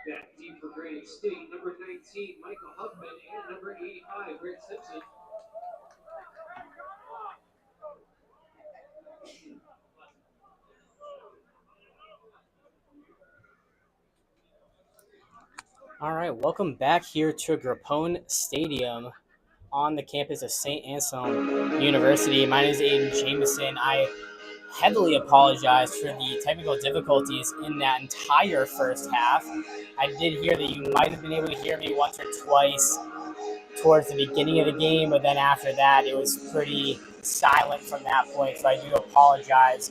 Back deep for Granite State, number 19, Michael Huffman, and number 85, Greg Simpson. All right, welcome back here to Grappone Stadium on the campus of St. Anselm University. My name is Aiden Jameson. I heavily apologize for the technical difficulties in that entire first half. I did hear that you might have been able to hear me once or twice towards the beginning of the game, but then after that, it was pretty silent from that point, so I do apologize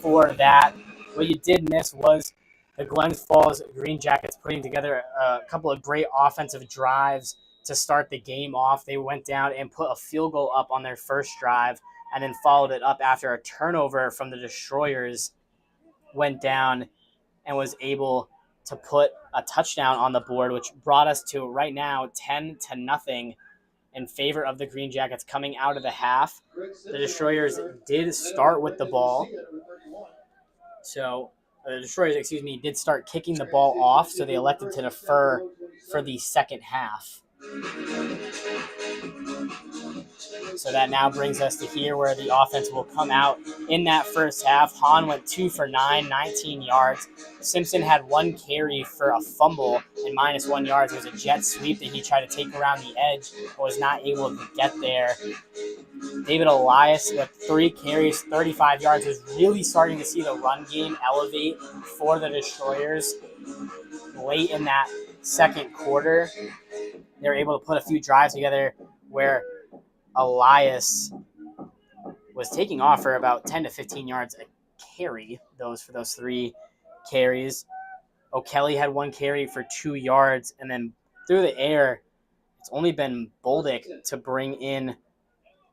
for that. What you did miss was the Glens Falls GreenJackets putting together a couple of great offensive drives to start the game off. They went down and put a field goal up on their first drive and then followed it up after a turnover from the Destroyers went down and was able to put a touchdown on the board, which brought us to right now 10-0 in favor of the GreenJackets coming out of the half. The Destroyers did start with the ball. So the Destroyers, did start kicking the ball off, so they elected to defer for the second half. So that now brings us to here where the offense will come out in that first half. Hahn went 2 for 9, 19 yards. Simpson had one carry for a fumble and -1 yards. It was a jet sweep that he tried to take around the edge, but was not able to get there. David Elias with 3 carries, 35 yards, was really starting to see the run game elevate for the Destroyers late in that second quarter. They were able to put a few drives together where Elias was taking off for about 10 to 15 yards a carry, for those 3 carries. O'Kelly had 1 carry for 2 yards, and then through the air, it's only been Boldick to bring in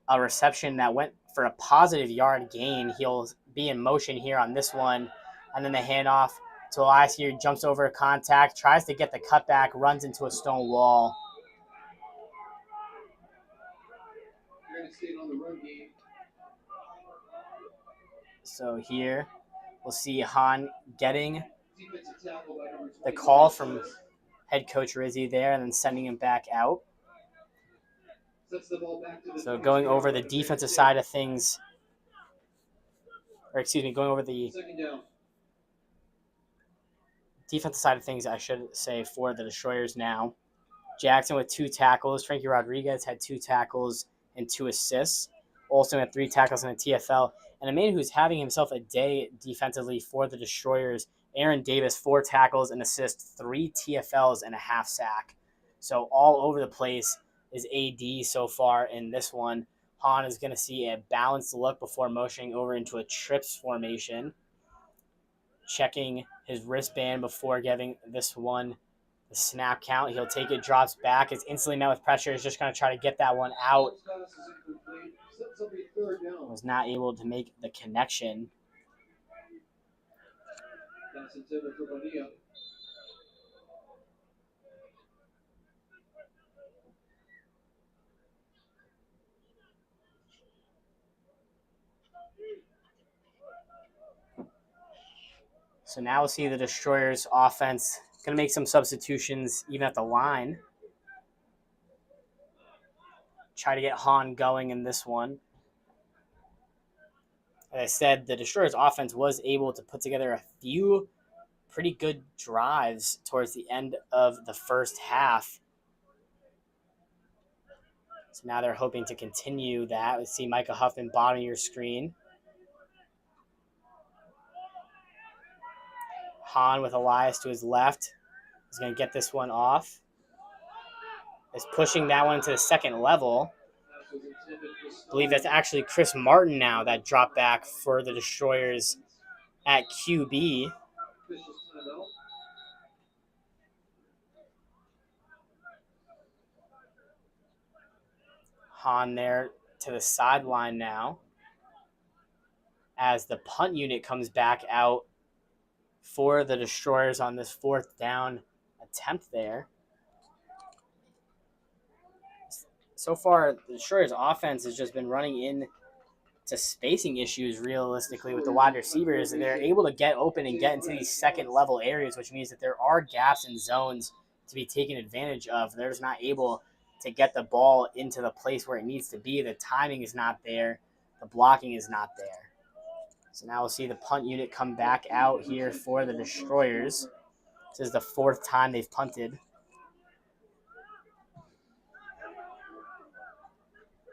a reception that went for a positive yard gain. He'll be in motion here on this one, and then the handoff to Elias here, jumps over contact, tries to get the cutback, runs into a stone wall. So here we'll see Hahn getting the call from head coach Rizzi there and then sending him back out. So going over the defensive side of things, going over the defensive side of things, I should say, for the Destroyers now. Jackson with 2 tackles. Frankie Rodriguez had 2 tackles and 2 assists. Olsen had 3 tackles in the TFL. And a man who's having himself a day defensively for the Destroyers, Aaron Davis, 4 tackles and assists, 3 TFLs and a half sack. So all over the place is AD so far in this one. Hahn is going to see a balanced look before motioning over into a trips formation. Checking his wristband before giving this one the snap count. He'll take it, drops back. It's instantly met with pressure. He's just going to try to get that one out. Was not able to make the connection. So now we'll see the Destroyers offense going to make some substitutions even at the line. Try to get Hahn going in this one. As I said, the Destroyers offense was able to put together a few pretty good drives towards the end of the first half. So now they're hoping to continue that. Let's see Micah Huffman, bottom of your screen. Hahn with Elias to his left. He's going to get this one off. Is pushing that one to the second level. I believe that's actually Chris Martin now that dropped back for the Destroyers at QB. Hahn there to the sideline now as the punt unit comes back out for the Destroyers on this 4th down attempt there. So far, the Destroyers' offense has just been running in to spacing issues realistically with the wide receivers, and they're able to get open and get into these second level areas, which means that there are gaps and zones to be taken advantage of. They're just not able to get the ball into the place where it needs to be. The timing is not there. The blocking is not there. So now we'll see the punt unit come back out here for the Destroyers. This is the fourth time they've punted.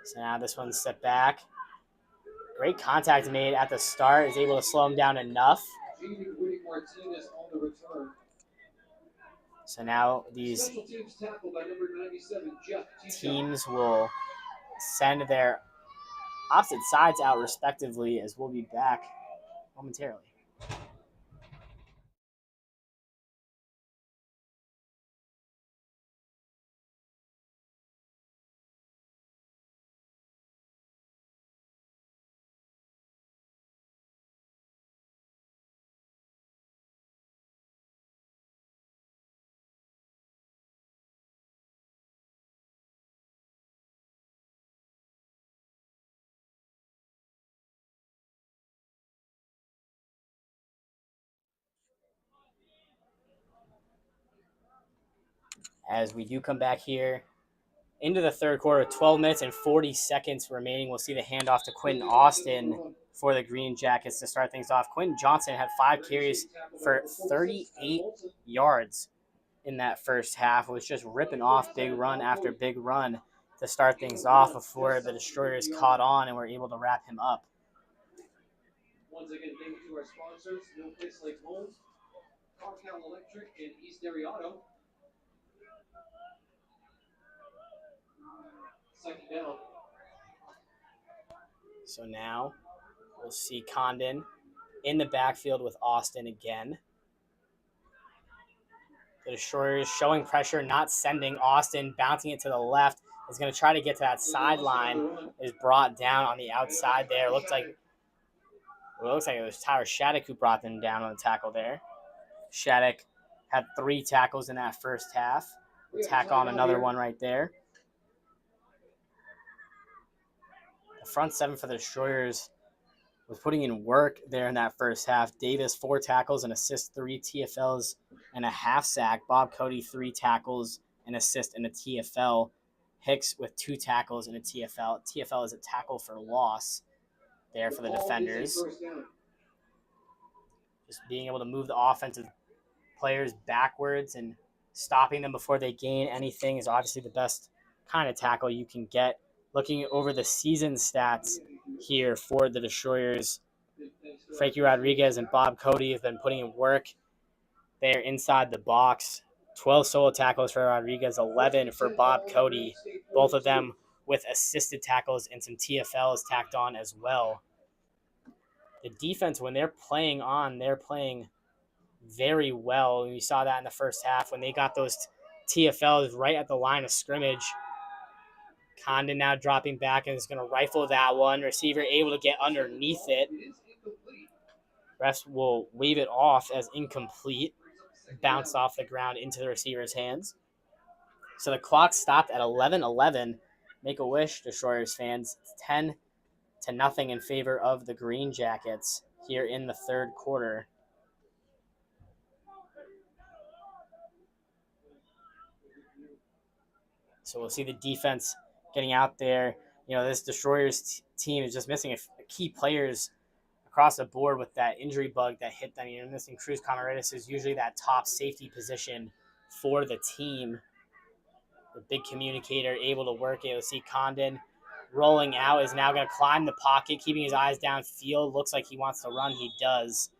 So now this one's set back. Great contact made at the start. Is able to slow him down enough. So now these teams will send their opposite sides out respectively, as we'll be back momentarily. As we do come back here into the third quarter, 12 minutes and 40 seconds remaining. We'll see the handoff to Quentin Austin for the Green Jackets to start things off. Quentin Johnson had 5 carries for 38 yards in that first half. Was just ripping off big run after big run to start things off before the Destroyers caught on and were able to wrap him up. Once again, thank you to our sponsors, No Place Like Home, Carcal Electric, and East Area Auto. Second down. So now we'll see Condon in the backfield with Austin again. The Destroyers showing pressure, not sending. Austin bouncing it to the left. Is going to try to get to that sideline. Is brought down on the outside there. Looks like it was Tyler Shattuck who brought them down on the tackle there. Shattuck had 3 tackles in that first half. We'll tack on another one right there. The front seven for the Destroyers was putting in work there in that first half. Davis, 4 tackles and assists, 3 TFLs and a half sack. Bob Cody, 3 tackles and assist and a TFL. Hicks with 2 tackles and a TFL. TFL is a tackle for loss there for the defenders. Just being able to move the offensive players backwards and stopping them before they gain anything is obviously the best kind of tackle you can get. Looking over the season stats here for the Destroyers, Frankie Rodriguez and Bob Cody have been putting in work. They're inside the box. 12 solo tackles for Rodriguez, 11 for Bob Cody. Both of them with assisted tackles and some TFLs tacked on as well. The defense, when they're playing on, they're playing very well. We saw that in the first half when they got those TFLs right at the line of scrimmage. Condon now dropping back and is going to rifle that one. Receiver able to get underneath it. Refs will wave it off as incomplete. Bounced off the ground into the receiver's hands. So the clock stopped at 11-11. Make a wish, Destroyers fans. It's 10-0 in favor of the Green Jackets here in the third quarter. So we'll see the defense getting out there. This Destroyers team is just missing key players across the board with that injury bug that hit them. Missing Cruz Conradis is usually that top safety position for the team. The big communicator able to work it. We'll see Condon rolling out, is now going to climb the pocket, keeping his eyes downfield. Looks like he wants to run. He does.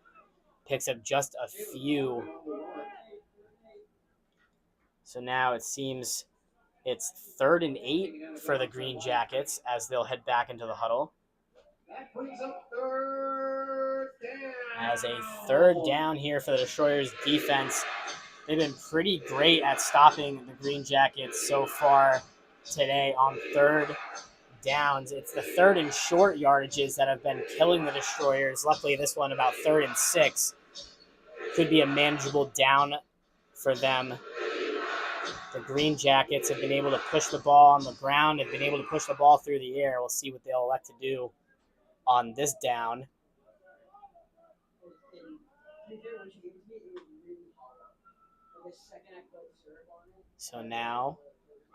Picks up just a few. So now it seems it's 3rd and 8 for the Green Jackets as they'll head back into the huddle. That brings up 3rd down. As a 3rd down here for the Destroyers defense. They've been pretty great at stopping the Green Jackets so far today on 3rd downs. It's the 3rd and short yardages that have been killing the Destroyers. Luckily, this one about 3rd and 6 could be a manageable down for them. The Green Jackets have been able to push the ball on the ground, have been able to push the ball through the air. We'll see what they'll elect to do on this down. So now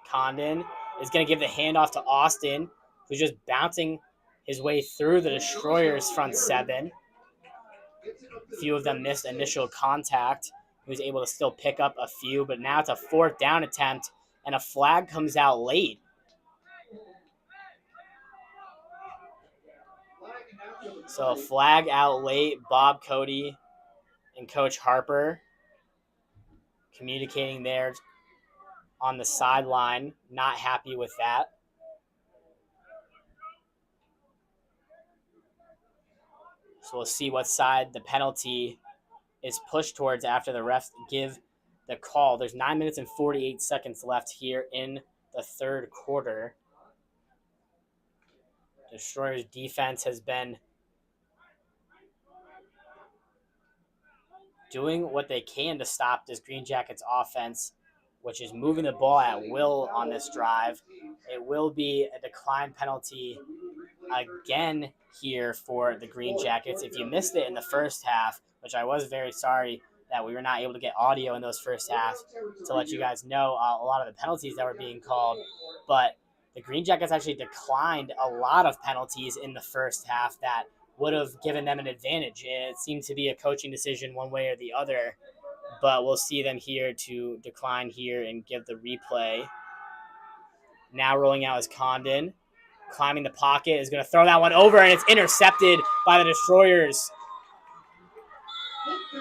Condon is going to give the handoff to Austin, who's just bouncing his way through the Destroyers' front seven. A few of them missed initial contact. He was able to still pick up a few, but now it's a fourth down attempt, and a flag comes out late. So a flag out late. Bob Cody and Coach Harper communicating there on the sideline, not happy with that. So we'll see what side the penalty is pushed towards after the refs give the call. There's 9 minutes and 48 seconds left here in the third quarter. Destroyers' defense has been doing what they can to stop this Green Jackets offense, which is moving the ball at will on this drive. It will be a decline penalty again here for the Green Jackets. If you missed it in the first half, which I was very sorry that we were not able to get audio in those first halves to let you guys know a lot of the penalties that were being called, but the Green Jackets actually declined a lot of penalties in the first half that would have given them an advantage. It seemed to be a coaching decision one way or the other, but we'll see them here to decline here and give the replay. Now rolling out is Condon. Climbing the pocket, is going to throw that one over, and it's intercepted by the Destroyers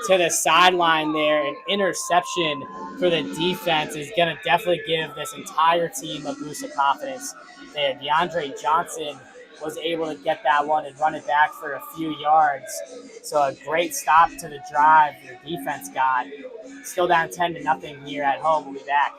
to the sideline there. An interception for the defense is going to definitely give this entire team a boost of confidence there. DeAndre Johnson was able to get that one and run it back for a few yards. So a great stop to the drive the defense got. Still down 10-0 here at home. We'll be back.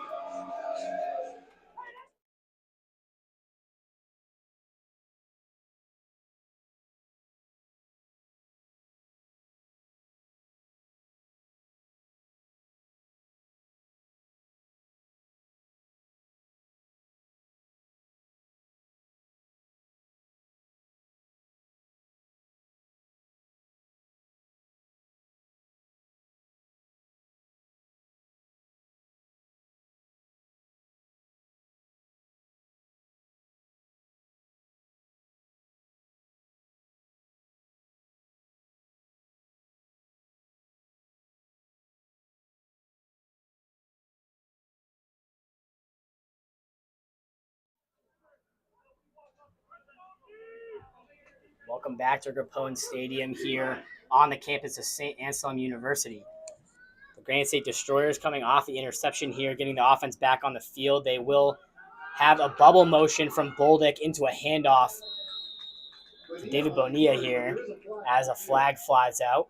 Welcome back to Grappone Stadium here on the campus of St. Anselm University. The Grand State Destroyers coming off the interception here, getting the offense back on the field. They will have a bubble motion from Bolduc into a handoff to David Bonilla here as a flag flies out.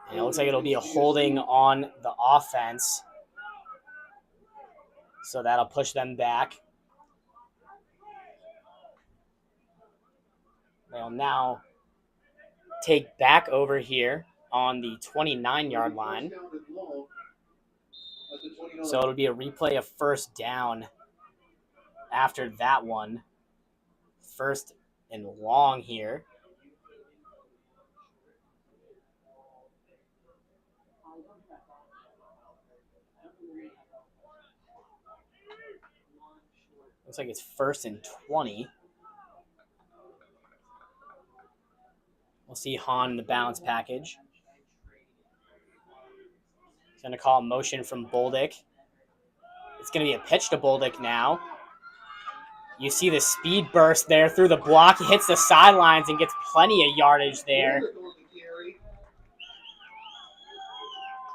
And it looks like it'll be a holding on the offense. So that'll push them back. They'll now take back over here on the 29-yard line. So it'll be a replay of first down after that one. First and long here. Looks like it's 1st and 20. We'll see Hahn in the balance package. He's going to call a motion from Bolduc. It's going to be a pitch to Bolduc now. You see the speed burst there through the block. He hits the sidelines and gets plenty of yardage there.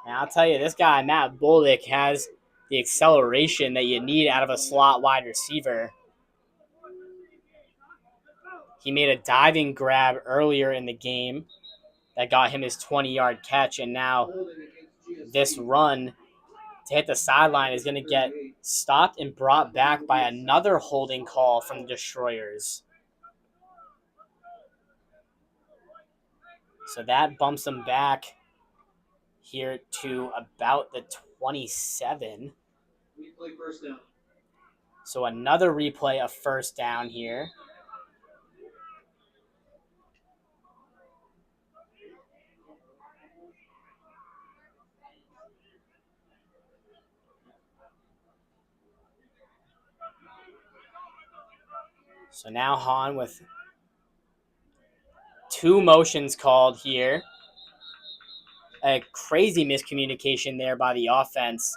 And I'll tell you, this guy, Matt Bolduc, has the acceleration that you need out of a slot wide receiver. He made a diving grab earlier in the game that got him his 20-yard catch, and now this run to hit the sideline is going to get stopped and brought back by another holding call from the Destroyers. So that bumps them back here to about the 27. Replay first down. So another replay of first down here. So now Hahn with 2 motions called here. A crazy miscommunication there by the offense.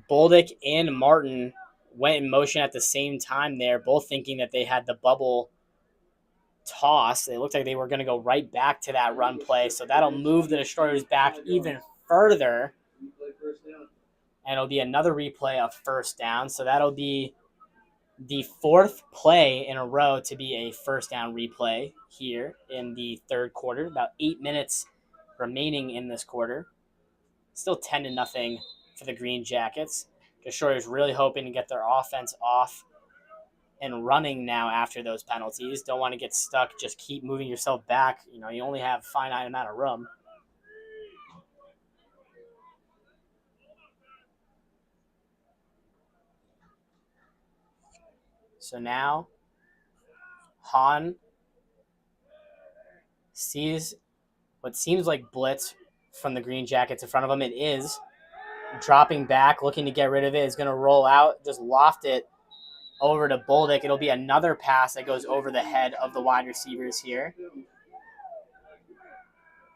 Boldick and Martin went in motion at the same time there, both thinking that they had the bubble toss. It looked like they were going to go right back to that run play. So that'll move the Destroyers back even further. And it'll be another replay of first down. So that'll be the 4th play in a row to be a first down replay here in the third quarter. About 8 minutes remaining in this quarter. Still 10-0 for the Green Jackets. Destroyers really hoping to get their offense off and running now after those penalties. Don't want to get stuck. Just keep moving yourself back. You know, you only have a finite amount of room. So now Hahn sees what seems like blitz from the Green Jackets in front of him. It is dropping back, looking to get rid of it. Is going to roll out, just loft it over to Boldick. It'll be another pass that goes over the head of the wide receivers here.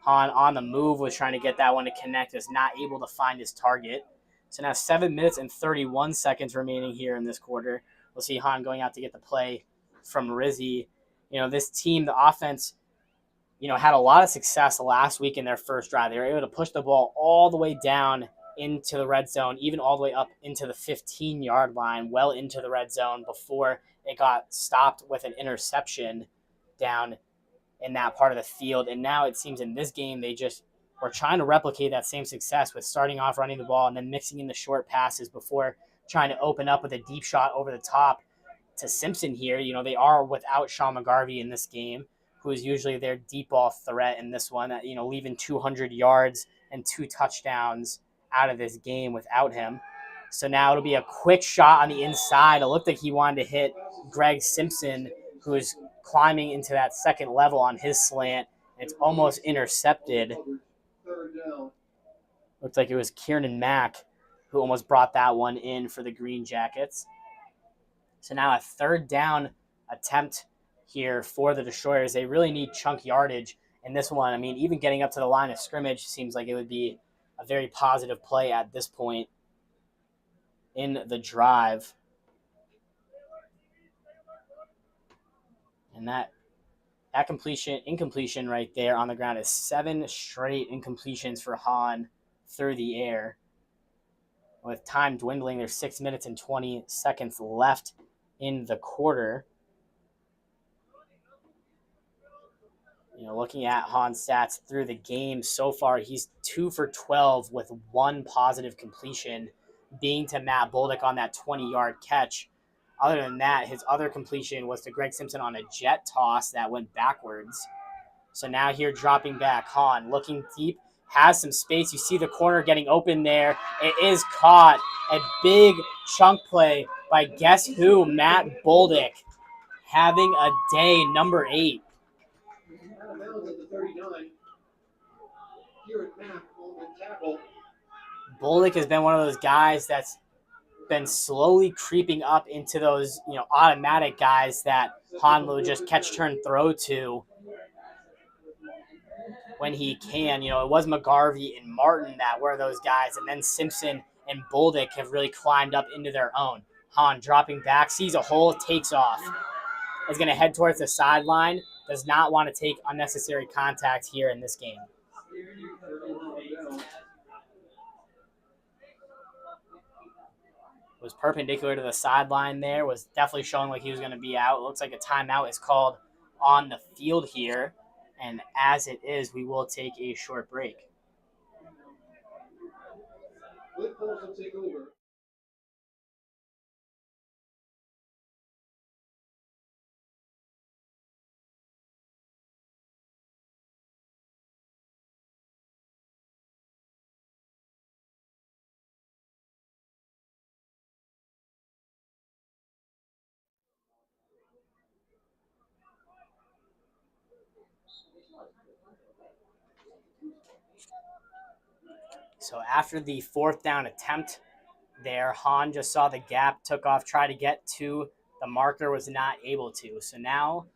Hahn on the move was trying to get that one to connect, is not able to find his target. So now 7 minutes and 31 seconds remaining here in this quarter. We'll see Hahn going out to get the play from Rizzi. You know, this team, the offense, you know, had a lot of success last week in their first drive. They were able to push the ball all the way down into the red zone, even all the way up into the 15-yard line, well into the red zone before it got stopped with an interception down in that part of the field. And now it seems in this game they just were trying to replicate that same success with starting off running the ball and then mixing in the short passes before trying to open up with a deep shot over the top to Simpson here. You know, they are without Sean McGarvey in this game, who is usually their deep ball threat in this one, you know, leaving 200 yards and 2 touchdowns out of this game without him. So now it'll be a quick shot on the inside. It looked like he wanted to hit Greg Simpson, who is climbing into that second level on his slant. It's almost intercepted. Looks like it was Kiernan Mack who almost brought that one in for the Green Jackets. So now a third down attempt here for the Destroyers. They really need chunk yardage in this one. I mean, even getting up to the line of scrimmage seems like it would be a very positive play at this point in the drive. And that incompletion right there on the ground is 7 straight incompletions for Hahn through the air. With time dwindling, there's 6 minutes and 20 seconds left in the quarter. You know, looking at Hahn's stats through the game so far, he's 2 for 12 with 1 positive completion, being to Matt Boldick on that 20-yard catch. Other than that, his other completion was to Greg Simpson on a jet toss that went backwards. So now here dropping back, Hahn looking deep, has some space. You see the corner getting open there. It is caught. A big chunk play by guess who? Matt Boldick, having a day, number 8. Out of bounds at the 39. Here at Mack on the tackle. Boldick has been one of those guys that's been slowly creeping up into those, you know, automatic guys that Hahn will just catch, turn, throw to when he can. You know, it was McGarvey and Martin that were those guys, and then Simpson and Boldick have really climbed up into their own. Hahn dropping back, sees a hole, takes off. Is going to head towards the sideline. Does not want to take unnecessary contact here in this game. Was perpendicular to the sideline there, was definitely showing like he was going to be out. It looks like a timeout is called on the field here. And as it is, we will take a short break. Flip will take over. So after the 4th down attempt there, Hahn just saw the gap, took off, tried to get to the marker, was not able to. So now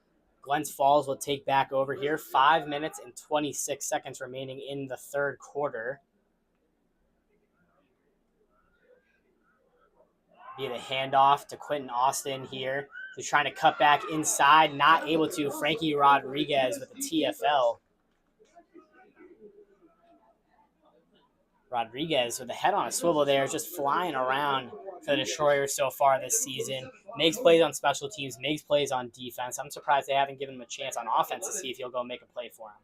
Glens Falls will take back over here. 5 minutes and 26 seconds remaining in the third quarter. Be the handoff to Quentin Austin here, who's trying to cut back inside, not able to. Frankie Rodriguez with the TFL. Rodriguez with the head on a swivel there, just flying around for the Destroyers so far this season. Makes plays on special teams, makes plays on defense. I'm surprised they haven't given him a chance on offense to see if he'll go make a play for him.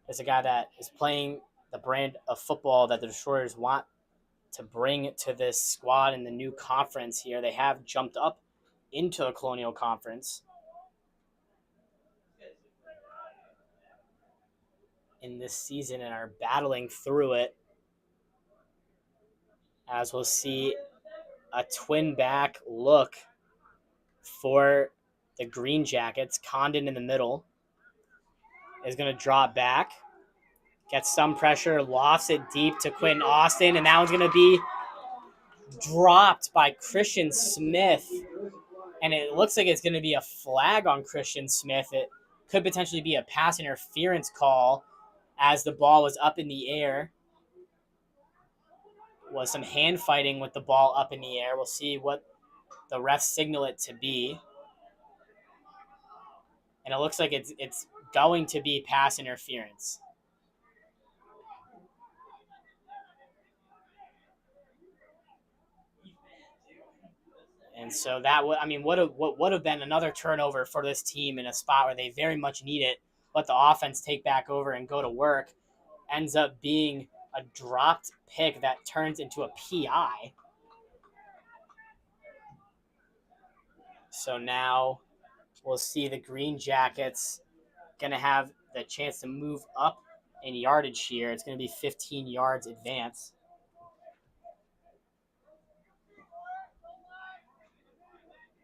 There's a guy that is playing the brand of football that the Destroyers want to bring to this squad in the new conference here. They have jumped up into the Colonial Conference in this season and are battling through it. As we'll see a twin back look for the GreenJackets. Condon in the middle is going to drop back, gets some pressure, lofts it deep to Quentin Austin, and that one's going to be dropped by Christian Smith. And it looks like it's going to be a flag on Christian Smith. It could potentially be a pass interference call as the ball was up in the air. Was some hand fighting with the ball up in the air. We'll see what the refs signal it to be. And it looks like it's going to be pass interference. And so that would have been another turnover for this team in a spot where they very much need it. Let the offense take back over and go to work. Ends up being a dropped pick that turns into a PI. So now we'll see the GreenJackets going to have the chance to move up in yardage here. It's going to be 15 yards advance.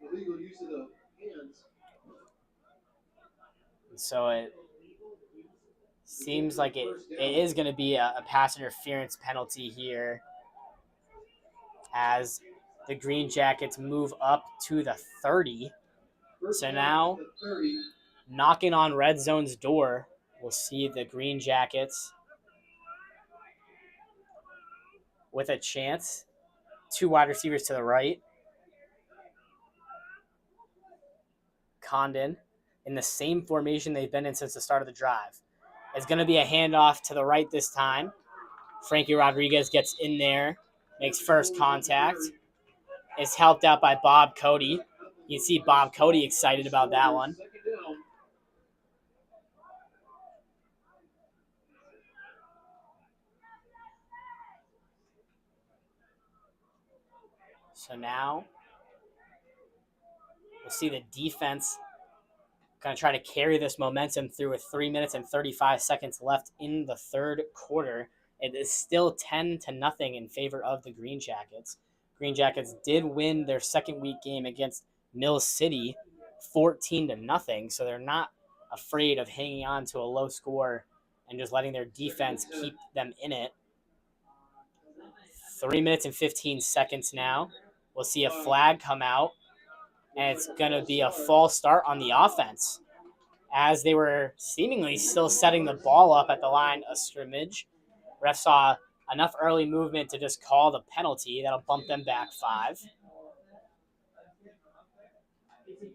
Illegal use of the hands. So it seems like it is going to be a pass interference penalty here as the GreenJackets move up to the 30. So now, knocking on Red Zone's door, we'll see the GreenJackets with a chance. 2 wide receivers to the right. Condon in the same formation they've been in since the start of the drive. It's going to be a handoff to the right this time. Frankie Rodriguez gets in there, makes first contact. Is helped out by Bob Cody. You can see Bob Cody excited about that one. So now we'll see the defense going to try to carry this momentum through with 3 minutes and 35 seconds left in the third quarter. It is still 10-0 in favor of the GreenJackets. GreenJackets did win their second week game against Mill City 14-0, so they're not afraid of hanging on to a low score and just letting their defense keep them in it. 3 minutes and 15 seconds now. We'll see a flag come out, and it's going to be a false start on the offense as they were seemingly still setting the ball up at the line of scrimmage. Ref saw enough early movement to just call the penalty. That'll bump them back 5.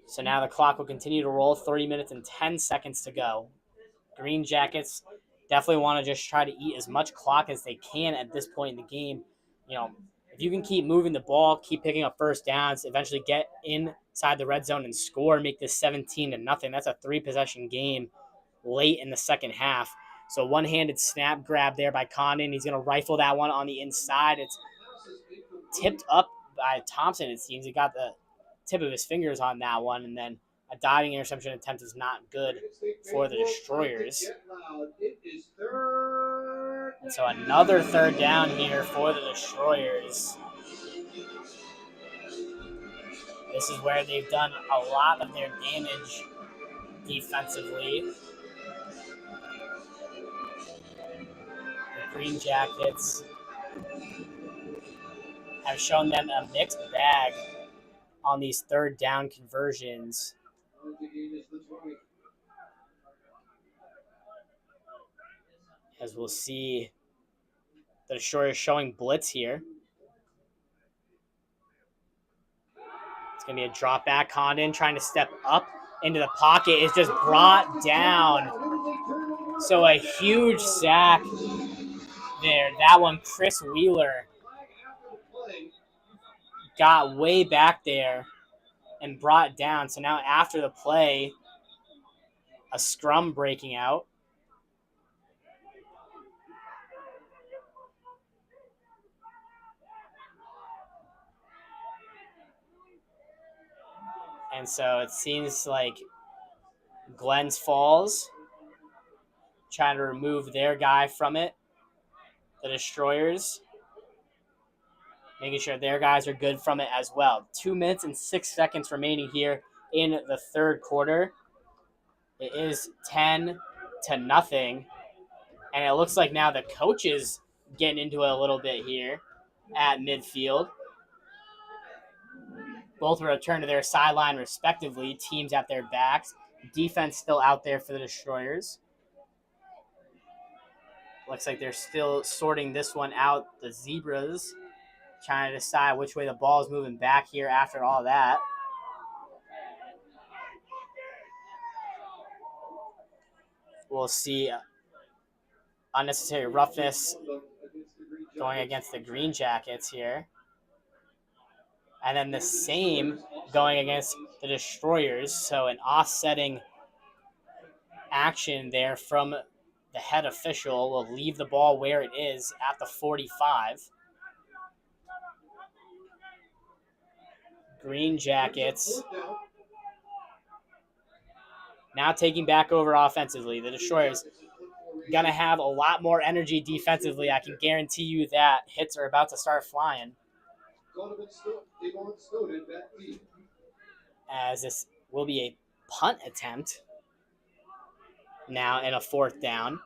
So now the clock will continue to roll. 30 minutes and 10 seconds to go. GreenJackets definitely want to just try to eat as much clock as they can at this point in the game. You know, if you can keep moving the ball, keep picking up first downs, eventually get inside the red zone and score, make this 17-0. That's a 3-possession game late in the second half. So one-handed snap grab there by Condon. He's going to rifle that one on the inside. It's tipped up by Thompson, it seems. He got the tip of his fingers on that one, and then a diving interception attempt is not good for the Destroyers. And so another third down here for the Destroyers. This is where they've done a lot of their damage defensively. The GreenJackets have shown them a mixed bag on these third down conversions. As we'll see, the Destroyers showing blitz here. It's going to be a drop back. Condon trying to step up into the pocket is just brought down. So a huge sack there. That one, Chris Wheeler got way back there and brought down. So now after the play, a scrum breaking out. And so it seems like Glens Falls trying to remove their guy from it. The Destroyers making sure their guys are good from it as well. 2 minutes and 6 seconds remaining here in the third quarter. It is 10-0. And it looks like now the coach is getting into it a little bit here at midfield. Both return to their sideline respectively, teams at their backs. Defense still out there for the Destroyers. Looks like they're still sorting this one out. The Zebras trying to decide which way the ball is moving back here after all that. We'll see unnecessary roughness going against the GreenJackets here. And then the same going against the Destroyers. So an offsetting action there from the head official will leave the ball where it is at the 45. GreenJackets now taking back over offensively. The Destroyers going to have a lot more energy defensively. I can guarantee you that. Hits are about to start flying. As this will be a punt attempt now in a fourth down.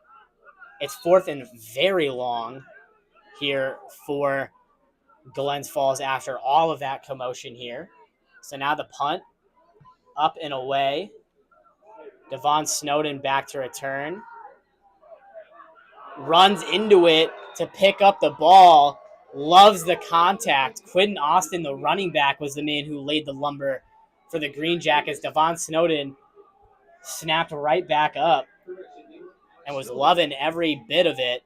It's fourth and very long here for Glens Falls after all of that commotion here. So now the punt up and away. Devon Snowden back to return. Runs into it to pick up the ball. Loves the contact. Quentin Austin, the running back, was the man who laid the lumber for the GreenJackets. Devon Snowden snapped right back up and was loving every bit of it.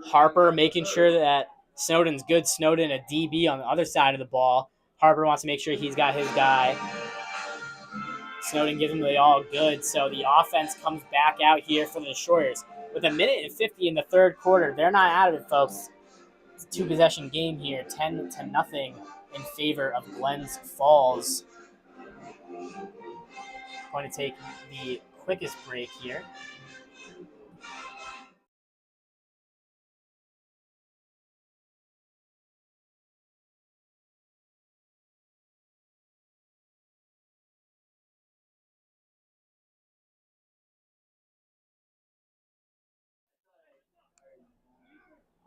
Harper making sure that Snowden's good. Snowden, a DB on the other side of the ball. Harper wants to make sure he's got his guy. Snowden gives him the all good. So the offense comes back out here for the Destroyers. With a minute and 50 in the third quarter, they're not out of it, folks. It's a two-possession game here, 10-0 in favor of Glens Falls. Going to take the quickest break here.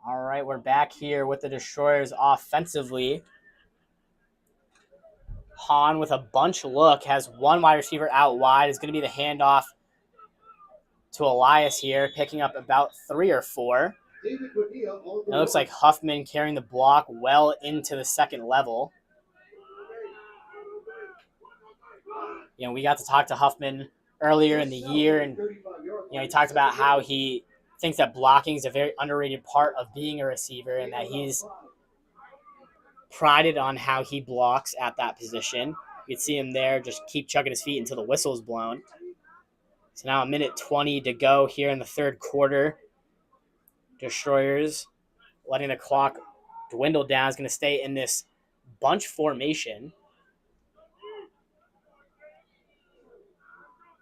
All right, we're back here with the Destroyers offensively. Hahn with a bunch look, has one wide receiver out wide. Is going to be the handoff to Elias here, picking up about 3 or 4. It looks like Huffman carrying the block well into the second level. You know, we got to talk to Huffman earlier in the year, and he talked about how he thinks that blocking is a very underrated part of being a receiver, and that he's prided on how he blocks at that position. You can see him there just keep chucking his feet until the whistle is blown. So now a minute 20 to go here in the third quarter. Destroyers letting the clock dwindle down. Is going to stay in this bunch formation.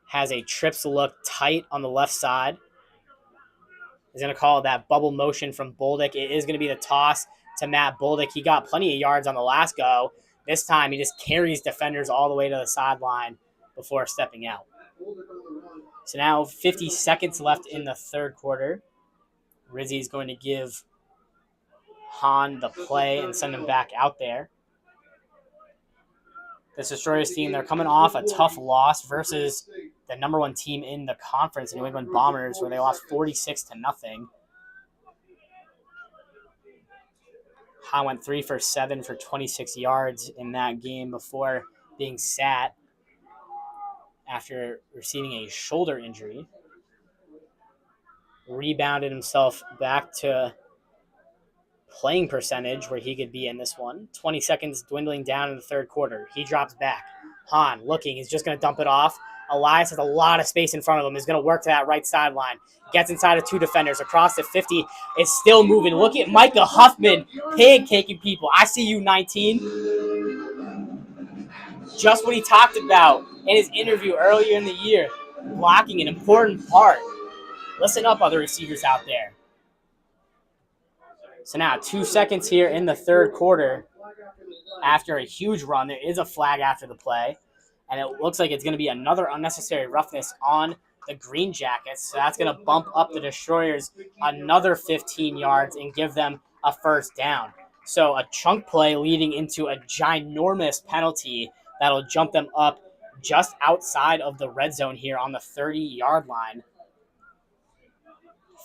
Has a trips look tight on the left side. Is going to call that bubble motion from Bolduc. It is going to be the toss to Matt Bolduc. He got plenty of yards on the last go. This time, he just carries defenders all the way to the sideline before stepping out. So now 50 seconds left in the third quarter. Rizzi is going to give Hahn the play and send him back out there. This Destroyers team, they're coming off a tough loss versus the number one team in the conference, the New England Bombers, where they lost 46-0. Hahn went 3 for 7 for 26 yards in that game before being sat after receiving a shoulder injury. Rebounded himself back to playing percentage where he could be in this one. 20 seconds dwindling down in the third quarter. He drops back. Hahn looking. He's just going to dump it off. Elias has a lot of space in front of him. He's going to work to that right sideline. Gets inside of two defenders. Across the 50. Is still moving. Look at Micah Huffman pancaking people. I see you, 19. Just what he talked about in his interview earlier in the year. Blocking an important part. Listen up, other receivers out there. So now 2 seconds here in the third quarter. After a huge run, there is a flag after the play. And it looks like it's going to be another unnecessary roughness on the GreenJackets. So that's going to bump up the Destroyers another 15 yards and give them a first down. So a chunk play leading into a ginormous penalty that'll jump them up just outside of the red zone here on the 30-yard line.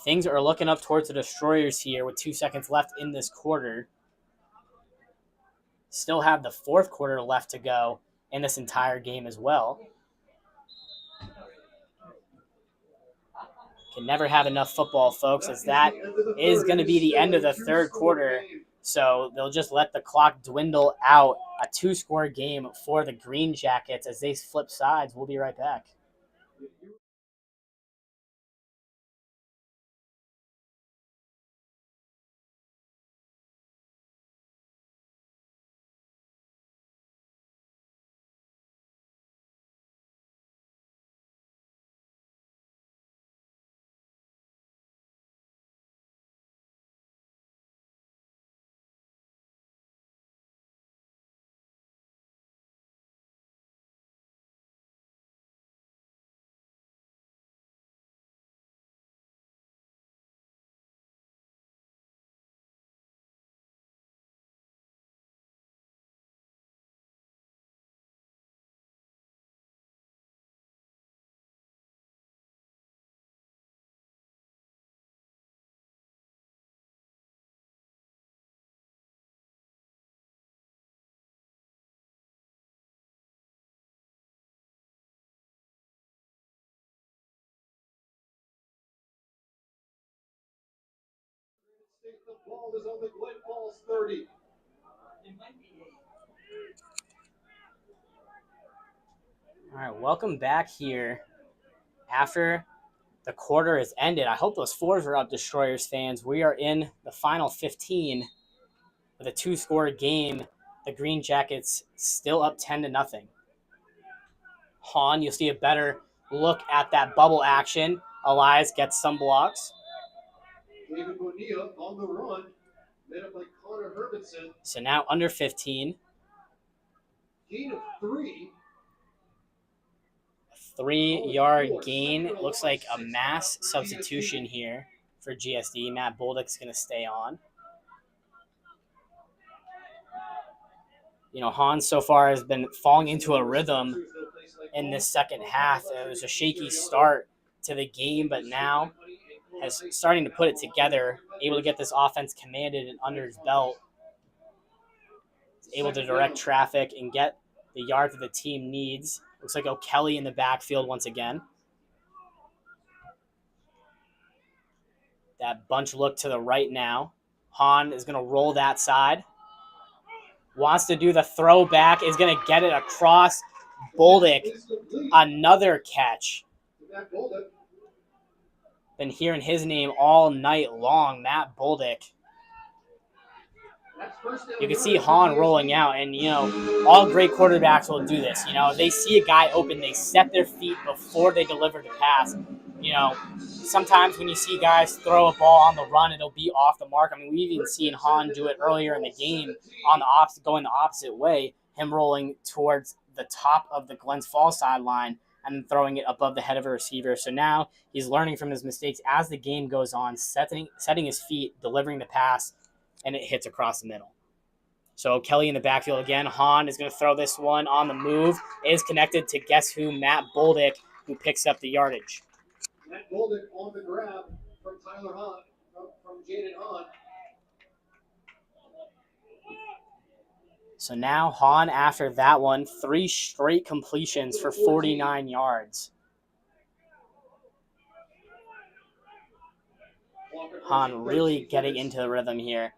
Things are looking up towards the Destroyers here with 2 seconds left in this quarter. Still have the fourth quarter left to go in this entire game as well. Can never have enough football, folks, as that is going to be the end of the third quarter. So they'll just let the clock dwindle out. A 2-score game for the GreenJackets as they flip sides. We'll be right back. The ball is on the Glens 30. All right, welcome back here after the quarter has ended. I hope those fours are up, Destroyers fans. We are in the final 15 with a 2-score game. The GreenJackets still up 10-0. Hahn, you'll see a better look at that bubble action. Elias gets some blocks. David Bonilla on the run, made up by Connor Hermanson. So now under 15. Gain of 3. 3-yard gain. It looks like a mass substitution here for GSD. Matt Bolduc's going to stay on. You know, Hahn so far has been falling into a rhythm in this second half. It was a shaky start to the game, but now is starting to put it together, able to get this offense commanded and under his belt, able to direct traffic and get the yards that the team needs. Looks like O'Kelly in the backfield once again. That bunch look to the right now. Hahn is going to roll that side. Wants to do the throwback, is going to get it across. Bolduc, another catch. Been hearing his name all night long, Matt Bolduc. You can see Hahn rolling out, and, you know, all great quarterbacks will do this. You know, if they see a guy open, they set their feet before they deliver the pass. sometimes when you see guys throw a ball on the run, it'll be off the mark. I mean, we've even seen Han do it earlier in the game on going the opposite way, him rolling towards the top of the Glens Falls sideline and then throwing it above the head of a receiver. So now he's learning from his mistakes as the game goes on, setting his feet, delivering the pass, and it hits across the middle. So Kelly in the backfield again. Han is going to throw this one on the move. It is connected to guess who? Matt Boldick, who picks up the yardage. Matt Boldick on the grab from Tyler Hahn, from Jaden Hahn. So now Han, after that one, 3 straight completions for 49 yards. Han really getting into the rhythm here.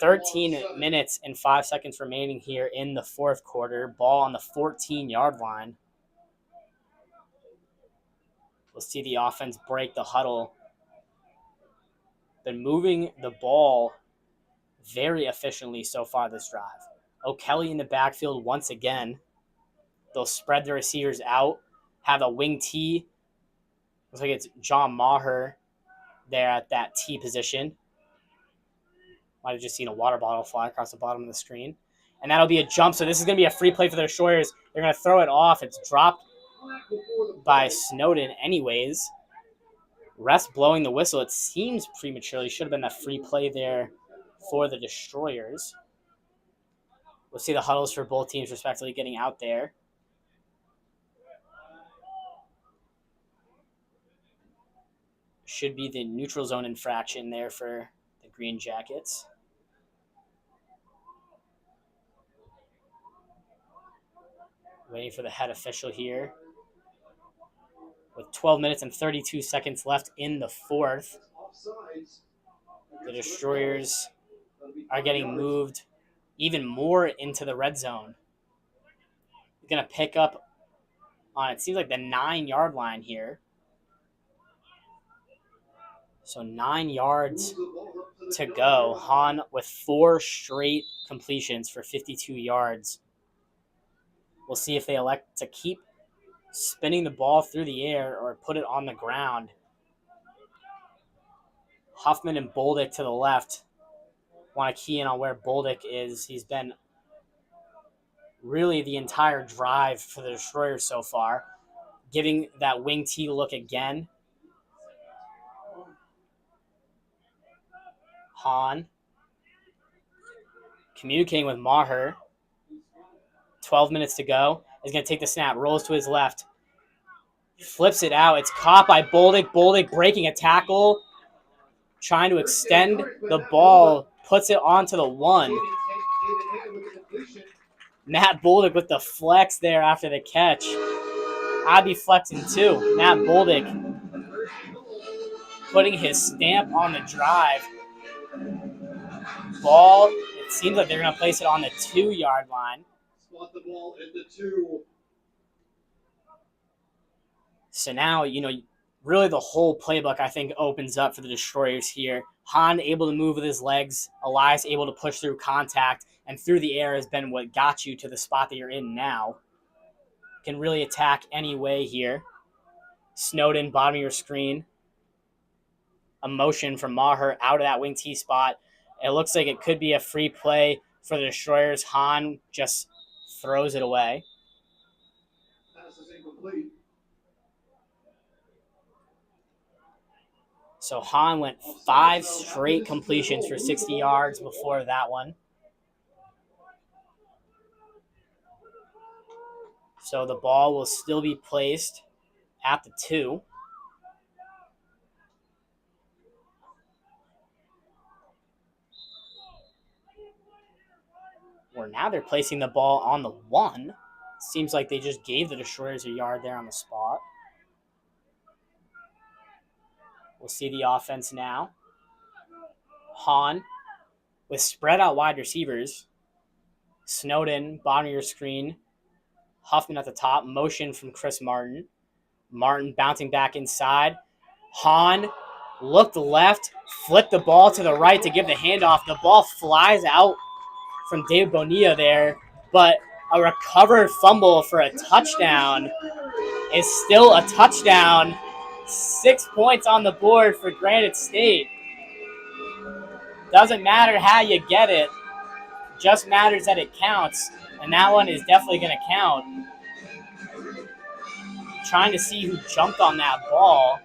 13 minutes and 5 seconds remaining here in the fourth quarter. Ball on the 14-yard line. We'll see the offense break the huddle. Been moving the ball very efficiently so far this drive. O'Kelly in the backfield once again. They'll spread the receivers out, have a wing T. Looks like it's John Maher there at that T position. Might have just seen a water bottle fly across the bottom of the screen. And that'll be a jump. So this is going to be a free play for the Destroyers. They're going to throw it off. It's dropped by Snowden anyways. Refs blowing the whistle. It seems prematurely. Should have been a free play there for the Destroyers. We'll see the huddles for both teams respectively getting out there. Should be the neutral zone infraction there for the GreenJackets. Waiting for the head official here. With 12 minutes and 32 seconds left in the fourth, the Destroyers are getting moved even more into the red zone. He's going to pick up on, it seems like, the 9-yard line here. So 9 yards to go. Han with 4 straight completions for 52 yards. We'll see if they elect to keep spinning the ball through the air or put it on the ground. Huffman and Boldick to the left. Want to key in on where Boldick is. He's been really the entire drive for the Destroyers so far. Giving that wing T look again. Han. Communicating with Maher. 12 minutes to go. He's going to take the snap. Rolls to his left. Flips it out. It's caught by Boldick. Boldick breaking a tackle. Trying to extend the ball. Puts it onto the 1. Matt Boldick with the flex there after the catch. I'd be flexing too. Matt Boldick putting his stamp on the drive. Ball, it seems like they're going to place it on the 2-yard line. Spot the ball at the 2. So now, really the whole playbook, I think, opens up for the Destroyers here. Han able to move with his legs. Elias able to push through contact. And through the air has been what got you to the spot that you're in now. Can really attack any way here. Snowden, bottom of your screen. A motion from Maher out of that wing T spot. It looks like it could be a free play for the Destroyers. Han just throws it away. Pass is incomplete. So Han went 5 straight completions for 60 yards before that one. So the ball will still be placed at the 2. Or now they're placing the ball on the 1. Seems like they just gave the Destroyers a yard there on the spot. We'll see the offense now. Han with spread out wide receivers. Snowden, bottom of your screen. Huffman at the top. Motion from Chris Martin. Martin bouncing back inside. Han looked left, flipped the ball to the right to give the handoff. The ball flies out from David Bonilla there, but a recovered fumble for a touchdown is still a touchdown 6 points on the board for Granite State. Doesn't matter how you get it, just matters that it counts, and that one is definitely going to count. Trying to see who jumped on that ball.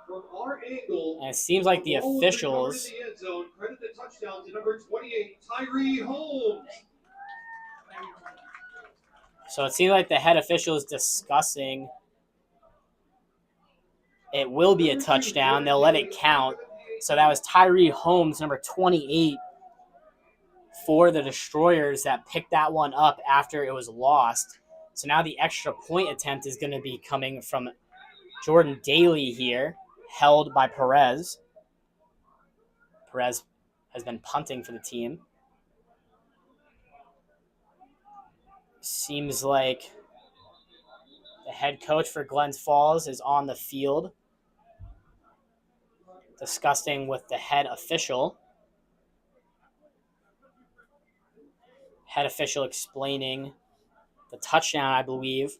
From our angle, and it seems like the officials. The end zone. Credit the touchdown to number 28, Tyree Holmes. So it seems like the head official is discussing. It will be a touchdown. They'll let it count. So that was Tyree Holmes, number 28, for the Destroyers that picked that one up after it was lost. So now the extra point attempt is going to be coming from Jordan Daly here, held by Perez. Perez has been punting for the team. Seems like the head coach for Glens Falls is on the field discussing with the head official. Head official explaining the touchdown, I believe,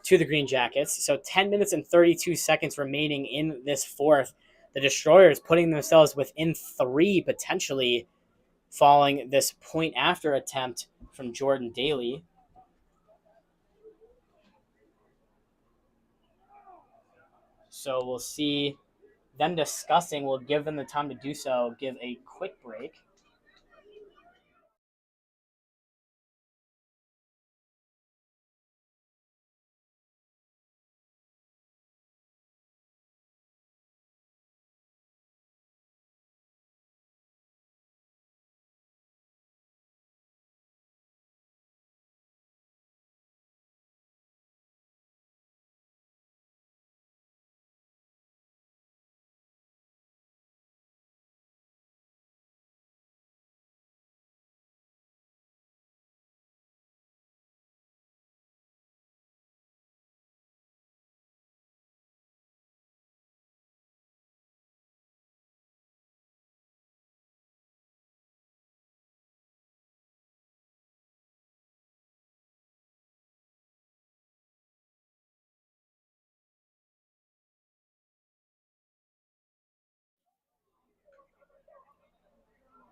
to the GreenJackets. So 10 minutes and 32 seconds remaining in this fourth. The Destroyers putting themselves within 3 potentially following this point after attempt from Jordan Daly. So we'll see them discussing. We'll give them the time to do so. Give a quick break.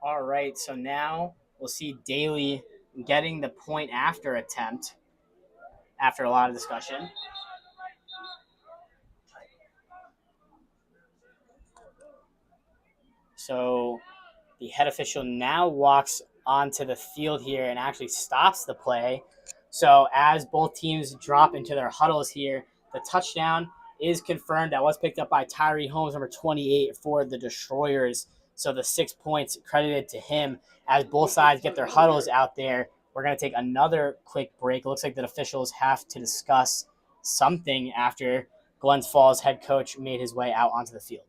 All right, so now we'll see Daly getting the point after attempt after a lot of discussion. So the head official now walks onto the field here and actually stops the play. So as both teams drop into their huddles here, the touchdown is confirmed. That was picked up by Tyree Holmes, number 28, for the Destroyers. So the 6 points credited to him. As both sides get their huddles out there, we're going to take another quick break. It looks like the officials have to discuss something after Glens Falls head coach made his way out onto the field.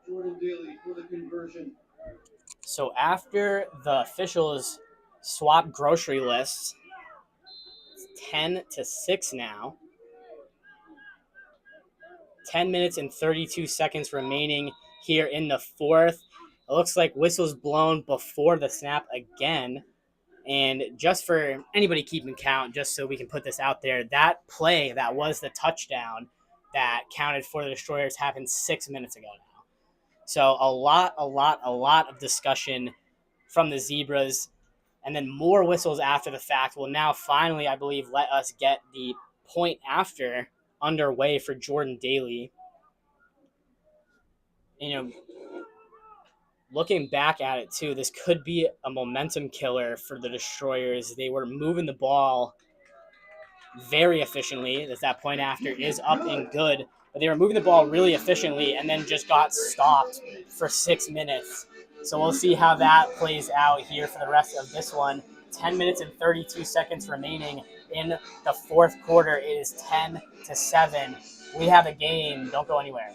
Jordan Daly for the conversion. So after the officials swap grocery lists, it's 10-6 now. 10 minutes and 32 seconds remaining here in the fourth. It looks like whistles blown before the snap again. And just for anybody keeping count, just so we can put this out there, that play that was the touchdown that counted for the Destroyers happened 6 minutes ago now. So a lot of discussion from the Zebras, and then more whistles after the fact will now finally, I believe, let us get the point after underway for Jordan Daly. Looking back at it too, this could be a momentum killer for the Destroyers. They were moving the ball very efficiently, as that point after is up and good, but they were moving the ball really efficiently and then just got stopped for 6 minutes. So we'll see how that plays out here for the rest of this one. 10 minutes and 32 seconds remaining in the fourth quarter. It is 10-7. We have a game. Don't go anywhere.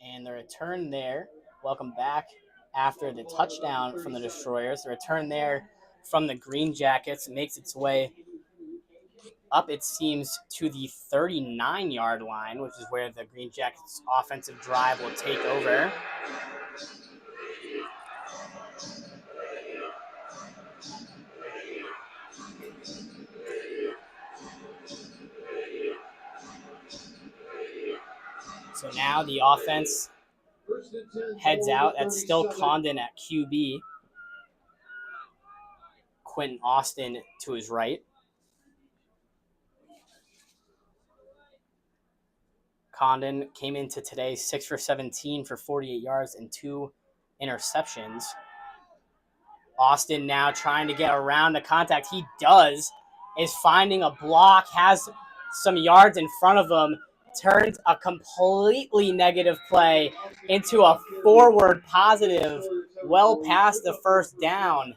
And the return there, welcome back after the touchdown from the Destroyers. The return there from the GreenJackets makes its way up, it seems, to the 39-yard line, which is where the GreenJackets offensive drive will take over. So now the offense heads out. That's still Condon at QB. Quentin Austin to his right. Condon came into today 6 for 17 for 48 yards and 2 interceptions. Austin now trying to get around the contact. He does, is finding a block, has some yards in front of him, turns a completely negative play into a forward positive, well past the first down.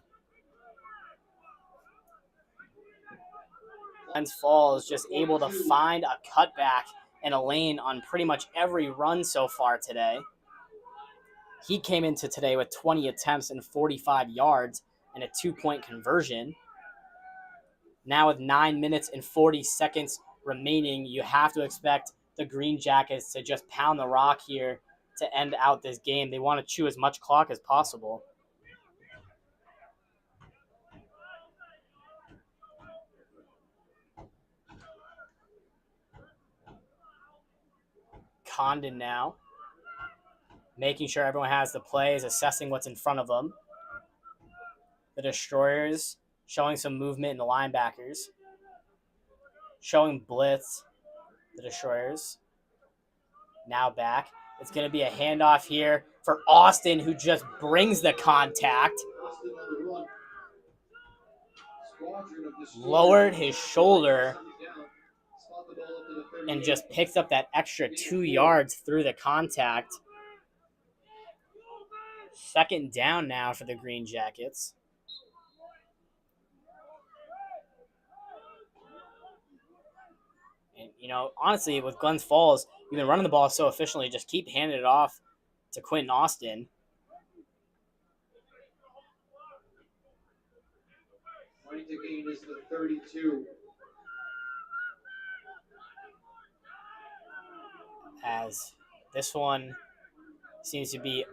Glens Falls just able to find a cutback and a lane on pretty much every run so far today. He came into today with 20 attempts and 45 yards and a 2-point conversion. Now with 9 minutes and 40 seconds remaining, you have to expect the GreenJackets to just pound the rock here to end out this game. They want to chew as much clock as possible. Condon now, making sure everyone has the plays, assessing what's in front of them. The Destroyers showing some movement in the linebackers, showing blitz. The Destroyers now back. It's going to be a handoff here for Austin, who just brings the contact. Lowered his shoulder and just picks up that extra 2 yards through the contact. 2nd down now for the Green Jackets. And, honestly, with Glens Falls, you've been running the ball so efficiently, just keep handing it off to Quentin Austin. Running to gain is the 32. As this one seems to be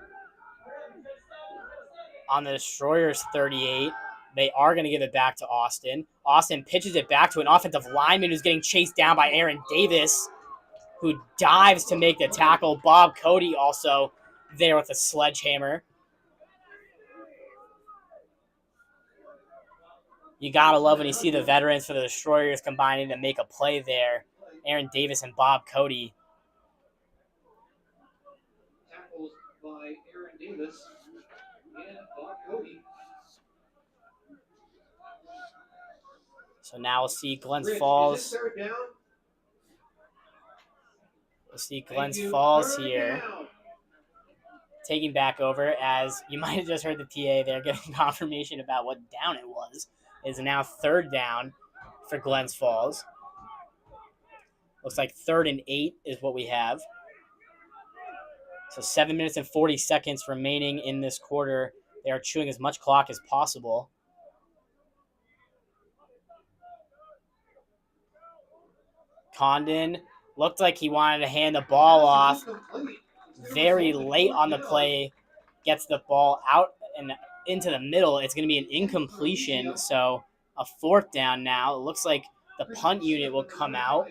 on the Destroyers 38. They are going to give it back to Austin. Austin pitches it back to an offensive lineman who's getting chased down by Aaron Davis, who dives to make the tackle. Bob Cody also there with a sledgehammer. You got to love when you see the veterans for the Destroyers combining to make a play there. Aaron Davis and Bob Cody. Tackles by Aaron Davis and Bob Cody. So now we'll see Glens Falls. We'll see Glens Falls here taking back over, as you might have just heard the PA there getting confirmation about what down it was. It is now 3rd down for Glens Falls. Looks like 3rd and 8 is what we have. So 7 minutes and 40 seconds remaining in this quarter. They are chewing as much clock as possible. Condon looked like he wanted to hand the ball off very late on the play. Gets the ball out and into the middle. It's going to be an incompletion, so a 4th down now. It looks like the punt unit will come out.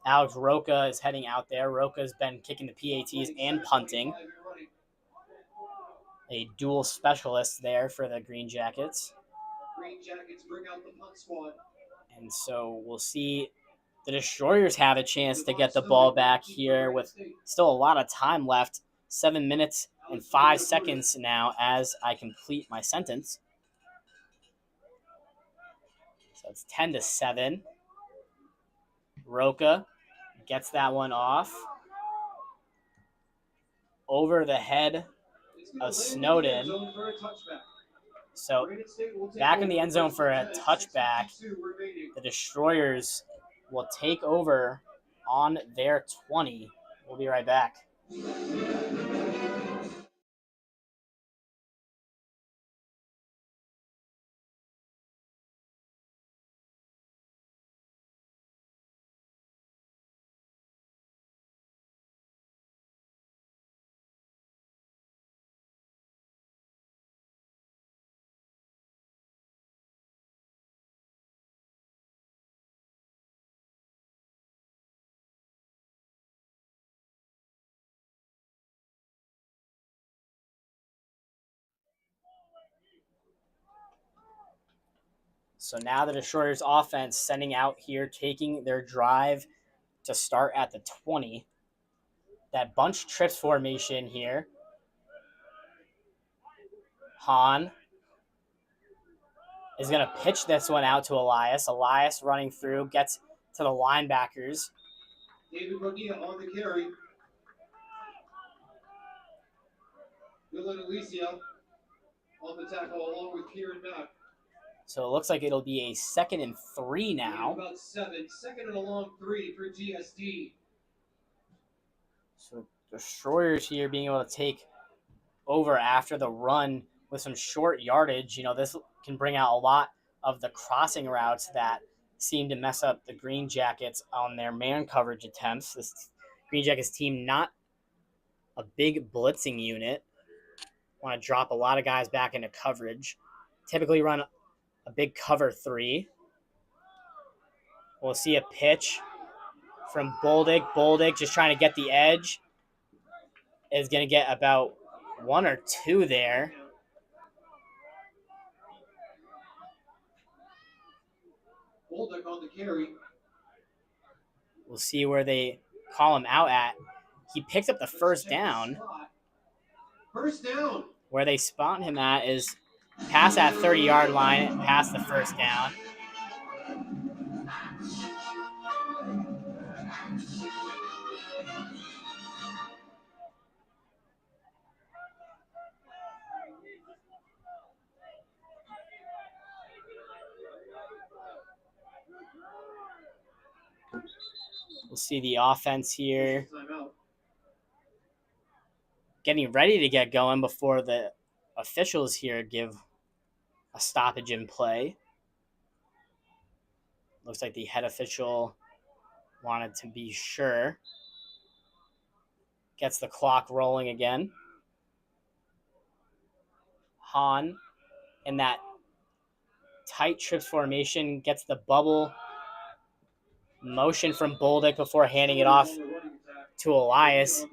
Alex Roca is heading out there. Roca's been kicking the PATs and punting. A dual specialist there for the Green Jackets. Green Jackets bring out the punt squad. And so we'll see the Destroyers have a chance to get the ball back here with still a lot of time left. 7 minutes and 5 seconds now as I complete my sentence. So it's 10-7. Roca gets that one off. Over the head of Snowden. So back in the end zone for a touchback. The Destroyers will take over on their 20. We'll be right back. So now the Destroyers offense sending out here, taking their drive to start at the 20. That bunch trips formation here. Hahn is going to pitch this one out to Elias. Elias running through, gets to the linebackers. David Bonilla on the carry. Dylan Alicia on the tackle along with Kieran Mack. So it looks like it'll be a 2nd and 3 now. About 7. 2nd and a long 3 for GSD. So Destroyers here being able to take over after the run with some short yardage. This can bring out a lot of the crossing routes that seem to mess up the Green Jackets on their man coverage attempts. This Green Jackets team, not a big blitzing unit. Want to drop a lot of guys back into coverage. Typically run a big cover 3. We'll see a pitch from Boldick. Boldick just trying to get the edge. Is going to get about 1 or 2 there. Boldick on the carry. We'll see where they call him out at. He picks up the 1st down. 1st down. Where they spot him at is past that 30-yard line, past the 1st down. We'll see the offense here getting ready to get going before the officials here give a stoppage in play. Looks like the head official wanted to be sure. Gets the clock rolling again. Hahn in that tight trips formation gets the bubble motion from Bolduc before handing it off to Elias.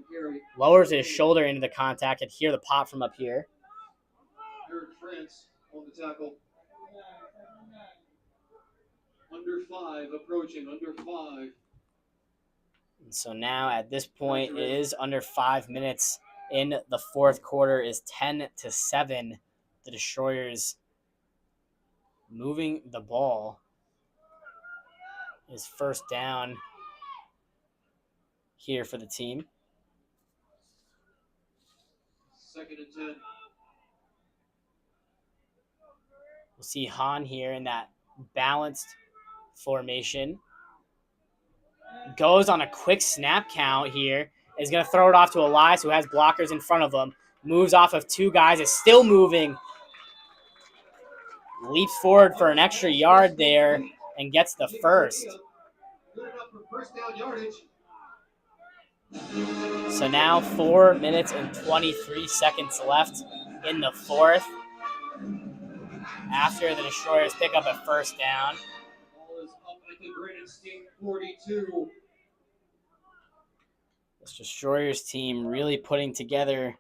Lowers his shoulder into the contact and hear the pop from up here. Eric France on the tackle. Under 5, approaching under 5. And so now at this point, it is under 5 minutes in the fourth quarter. Is 10-7. The Destroyers moving the ball. Is first down here for the team. 2nd and 10. We'll see Hahn here in that balanced formation. Goes on a quick snap count here. Is going to throw it off to Elias, who has blockers in front of him. Moves off of 2 guys. Is still moving. Leaps forward for an extra yard there and gets the first. Good enough for first down yardage. So now 4 minutes and 23 seconds left in the fourth. After the Destroyers pick up a first down. Ball is up at the Granite State 42. This Destroyers team really putting together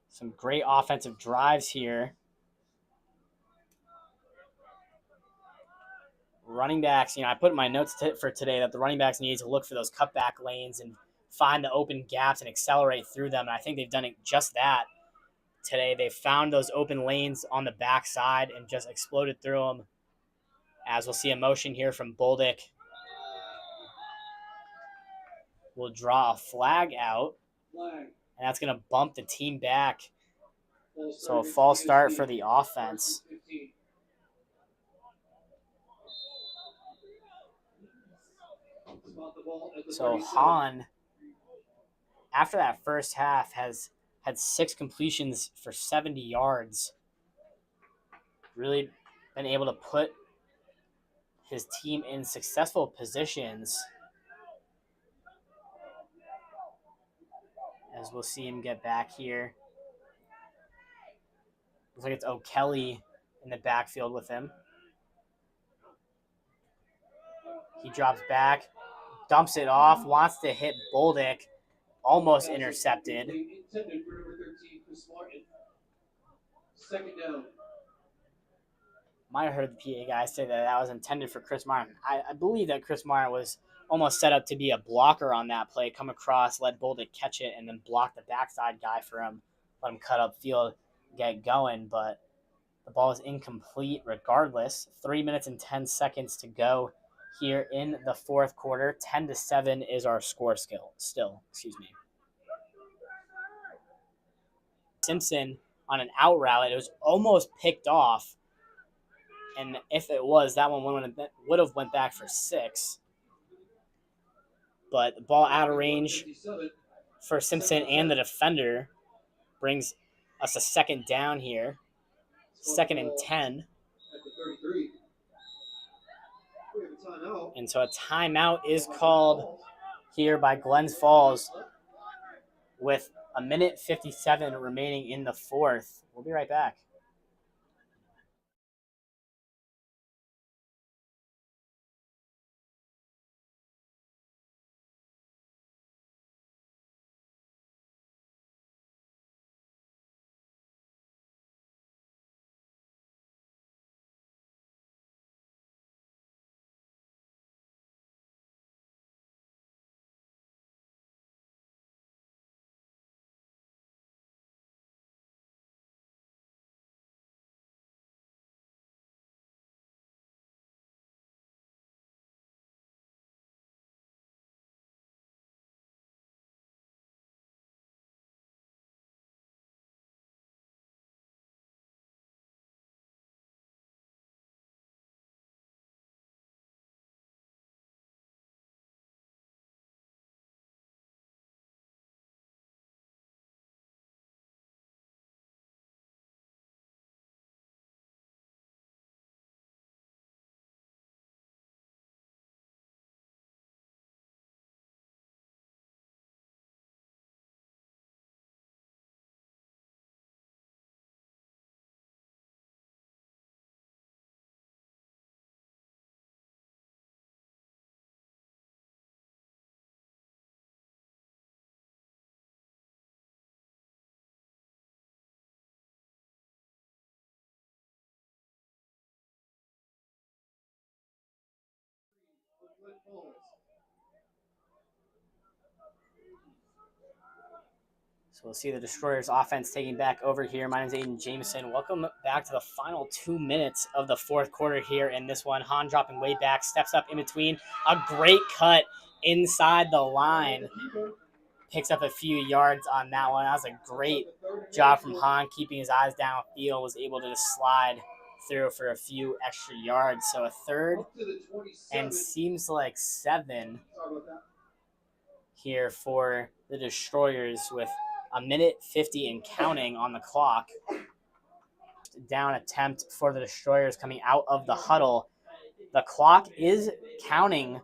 some great offensive drives here. Running backs, I put in my notes for today that the running backs need to look for those cutback lanes and find the open gaps and accelerate through them. And I think they've done just that today. They've found those open lanes on the backside and just exploded through them. As we'll see a motion here from Bolduc. We'll draw a flag out. And that's going to bump the team back. So a false start for the offense. So Hahn, after that first half, has had 6 completions for 70 yards. Really been able to put his team in successful positions. As we'll see him get back here. Looks like it's O'Kelly in the backfield with him. He drops back, dumps it off, wants to hit Bolduc, almost intercepted. Second down. Might have heard the PA guy say that was intended for Chris Martin. I believe that Chris Martin was almost set up to be a blocker on that play, come across, let Bolduc catch it, and then block the backside guy for him, let him cut up field, get going. But the ball is incomplete regardless. 3 minutes and 10 seconds to go here in the fourth quarter. 10-7 is our score still. Simpson on an out route. It was almost picked off. And if it was, that one would have went back for 6. But the ball out of range for Simpson and the defender brings us a second down here. 2nd and 10. And so a timeout is called here by Glens Falls with 1:57 remaining in the fourth. We'll be right back. So we'll see the Destroyers offense taking back over here. My name is Aiden Jameson. Welcome back to the final 2 minutes of the fourth quarter here in this one. Han dropping way back, steps up in between. A great cut inside the line. Picks up a few yards on that one. That was a great job from Han, keeping his eyes downfield. Was able to just slide through for a few extra yards. So a third and seems like 7 here for the Destroyers with a minute 50 and counting on the clock. Down attempt for the Destroyers coming out of the huddle. The clock is counting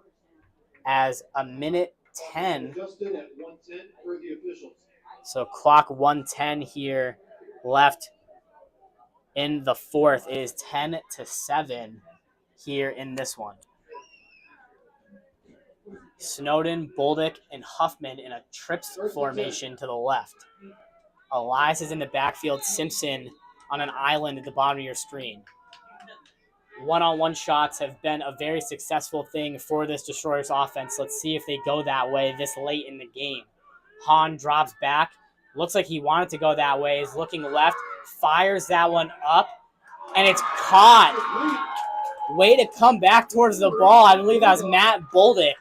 as a minute 10. So clock 110 here left in the fourth. It is 10-7 here in this one. Snowden, Bolduc, and Huffman in a trips formation to the left. Elias is in the backfield. Simpson on an island at the bottom of your screen. One-on-one shots have been a very successful thing for this Destroyers offense. Let's see if they go that way this late in the game. Han drops back. Looks like he wanted to go that way. He's looking left. Fires that one up. And it's caught. Way to come back towards the ball. I believe that was Matt Bolduc.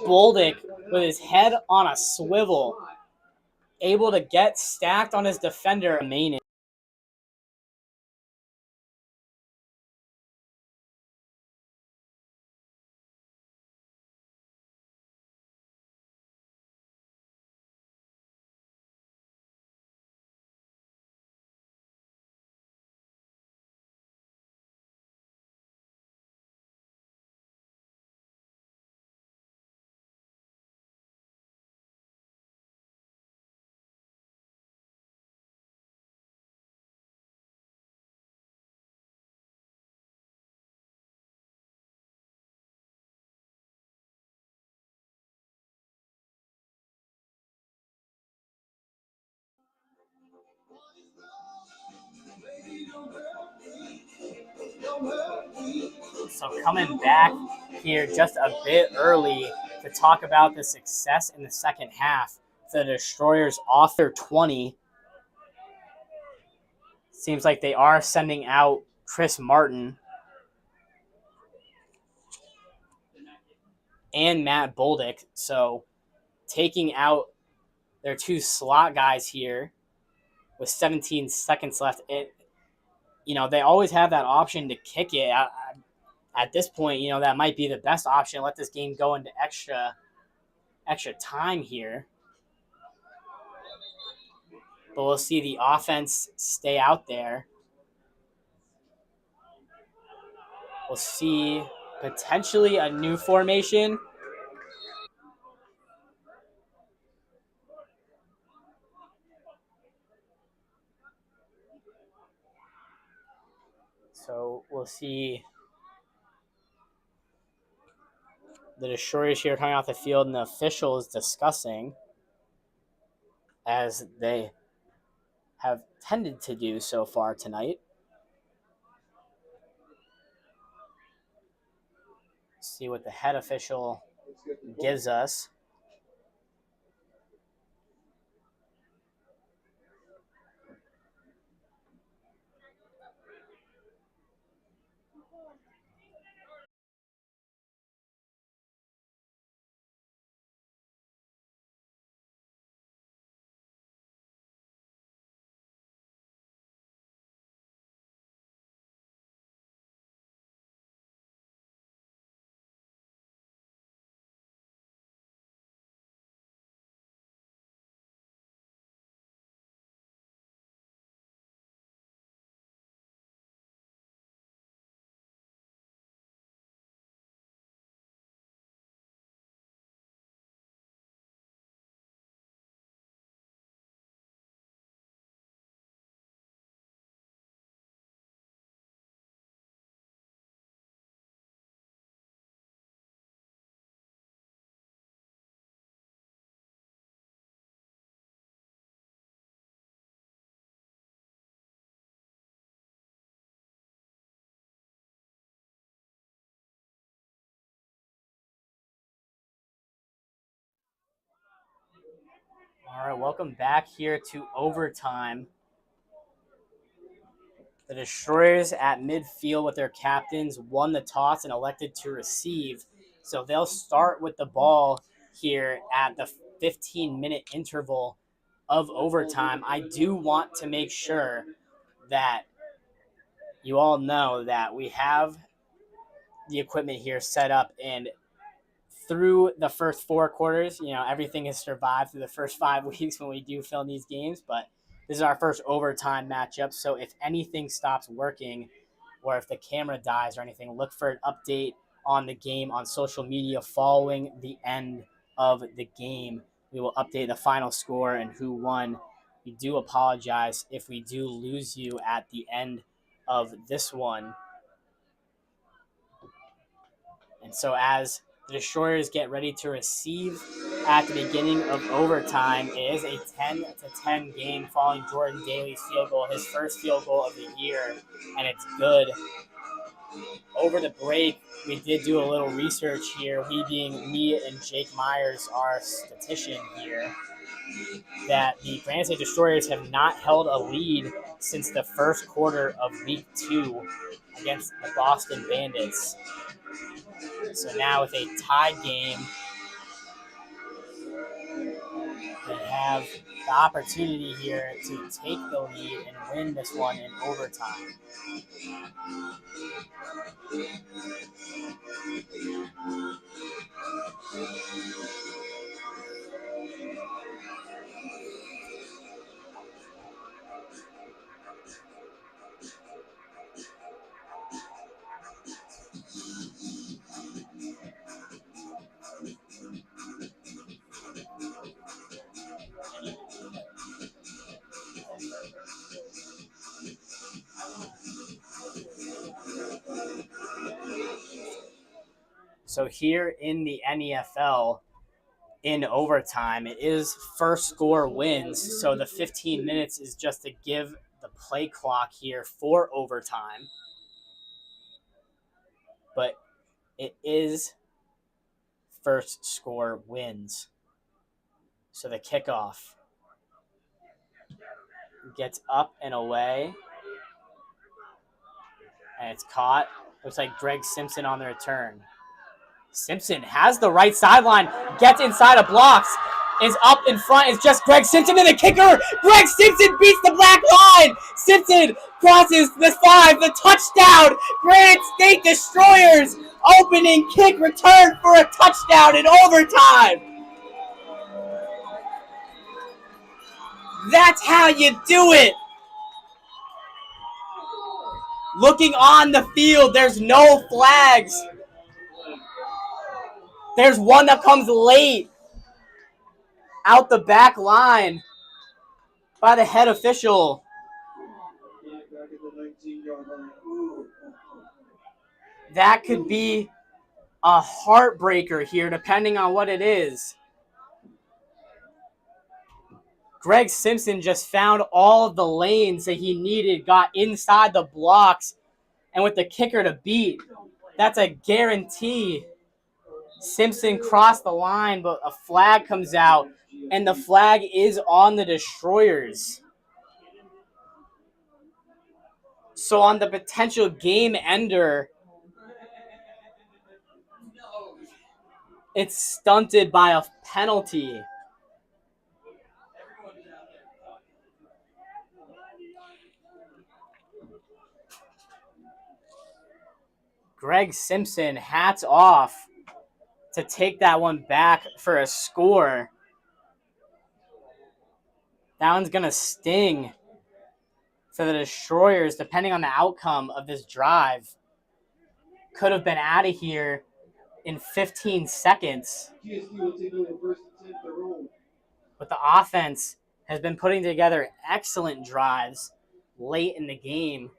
Bolduc with his head on a swivel. Able to get stacked on his defender. So coming back here just a bit early to talk about the success in the second half. The Destroyers off their 20. Seems like they are sending out Chris Martin and Matt Bolduc. So taking out their 2 slot guys here with 17 seconds left. They always have that option to kick it. At this point, that might be the best option. Let this game go into extra time here. But we'll see the offense stay out there. We'll see potentially a new formation. So we'll see the Destroyers here coming off the field and the officials discussing, as they have tended to do so far tonight. See what the head official gives us. All right, welcome back here to overtime. The Destroyers at midfield with their captains won the toss and elected to receive. So they'll start with the ball here at the 15-minute interval of overtime. I do want to make sure that you all know that we have the equipment here set up, and through the first 4 quarters, everything has survived through the first 5 weeks when we do film these games, but this is our first overtime matchup. So if anything stops working or if the camera dies or anything, look for an update on the game on social media following the end of the game. We will update the final score and who won. We do apologize if we do lose you at the end of this one. And so as the Destroyers get ready to receive at the beginning of overtime, it is a 10-10 game following Jordan Daly's field goal, his first field goal of the year, and it's good. Over the break, we did do a little research here, we being me and Jake Myers, our statistician here, that the Grand State Destroyers have not held a lead since the first quarter of Week 2 against the Boston Bandits. So now with a tied game, they have the opportunity here to take the lead and win this one in overtime. So here in the NEFL, in overtime, it is first score wins. So the 15 minutes is just to give the play clock here for overtime. But it is first score wins. So the kickoff gets up and away. And it's caught. Looks like Greg Simpson on the return. Simpson has the right sideline, gets inside of blocks, is up in front. It's just Greg Simpson and the kicker. Greg Simpson beats the black line. Simpson crosses the 5, the touchdown. Granite State Destroyers opening kick return for a touchdown in overtime. That's how you do it. Looking on the field, there's no flags. There's one that comes late out the back line by the head official. That could be a heartbreaker here, depending on what it is. Greg Simpson just found all of the lanes that he needed, got inside the blocks, and with the kicker to beat, that's a guarantee. Simpson crossed the line, but a flag comes out, and the flag is on the Destroyers. So on the potential game ender, it's stunted by a penalty. Greg Simpson, hats off to take that one back for a score. That one's going to sting for the Destroyers, depending on the outcome of this drive. Could have been out of here in 15 seconds. GSD will take over first and 10 for Rome. But the offense has been putting together excellent drives late in the game.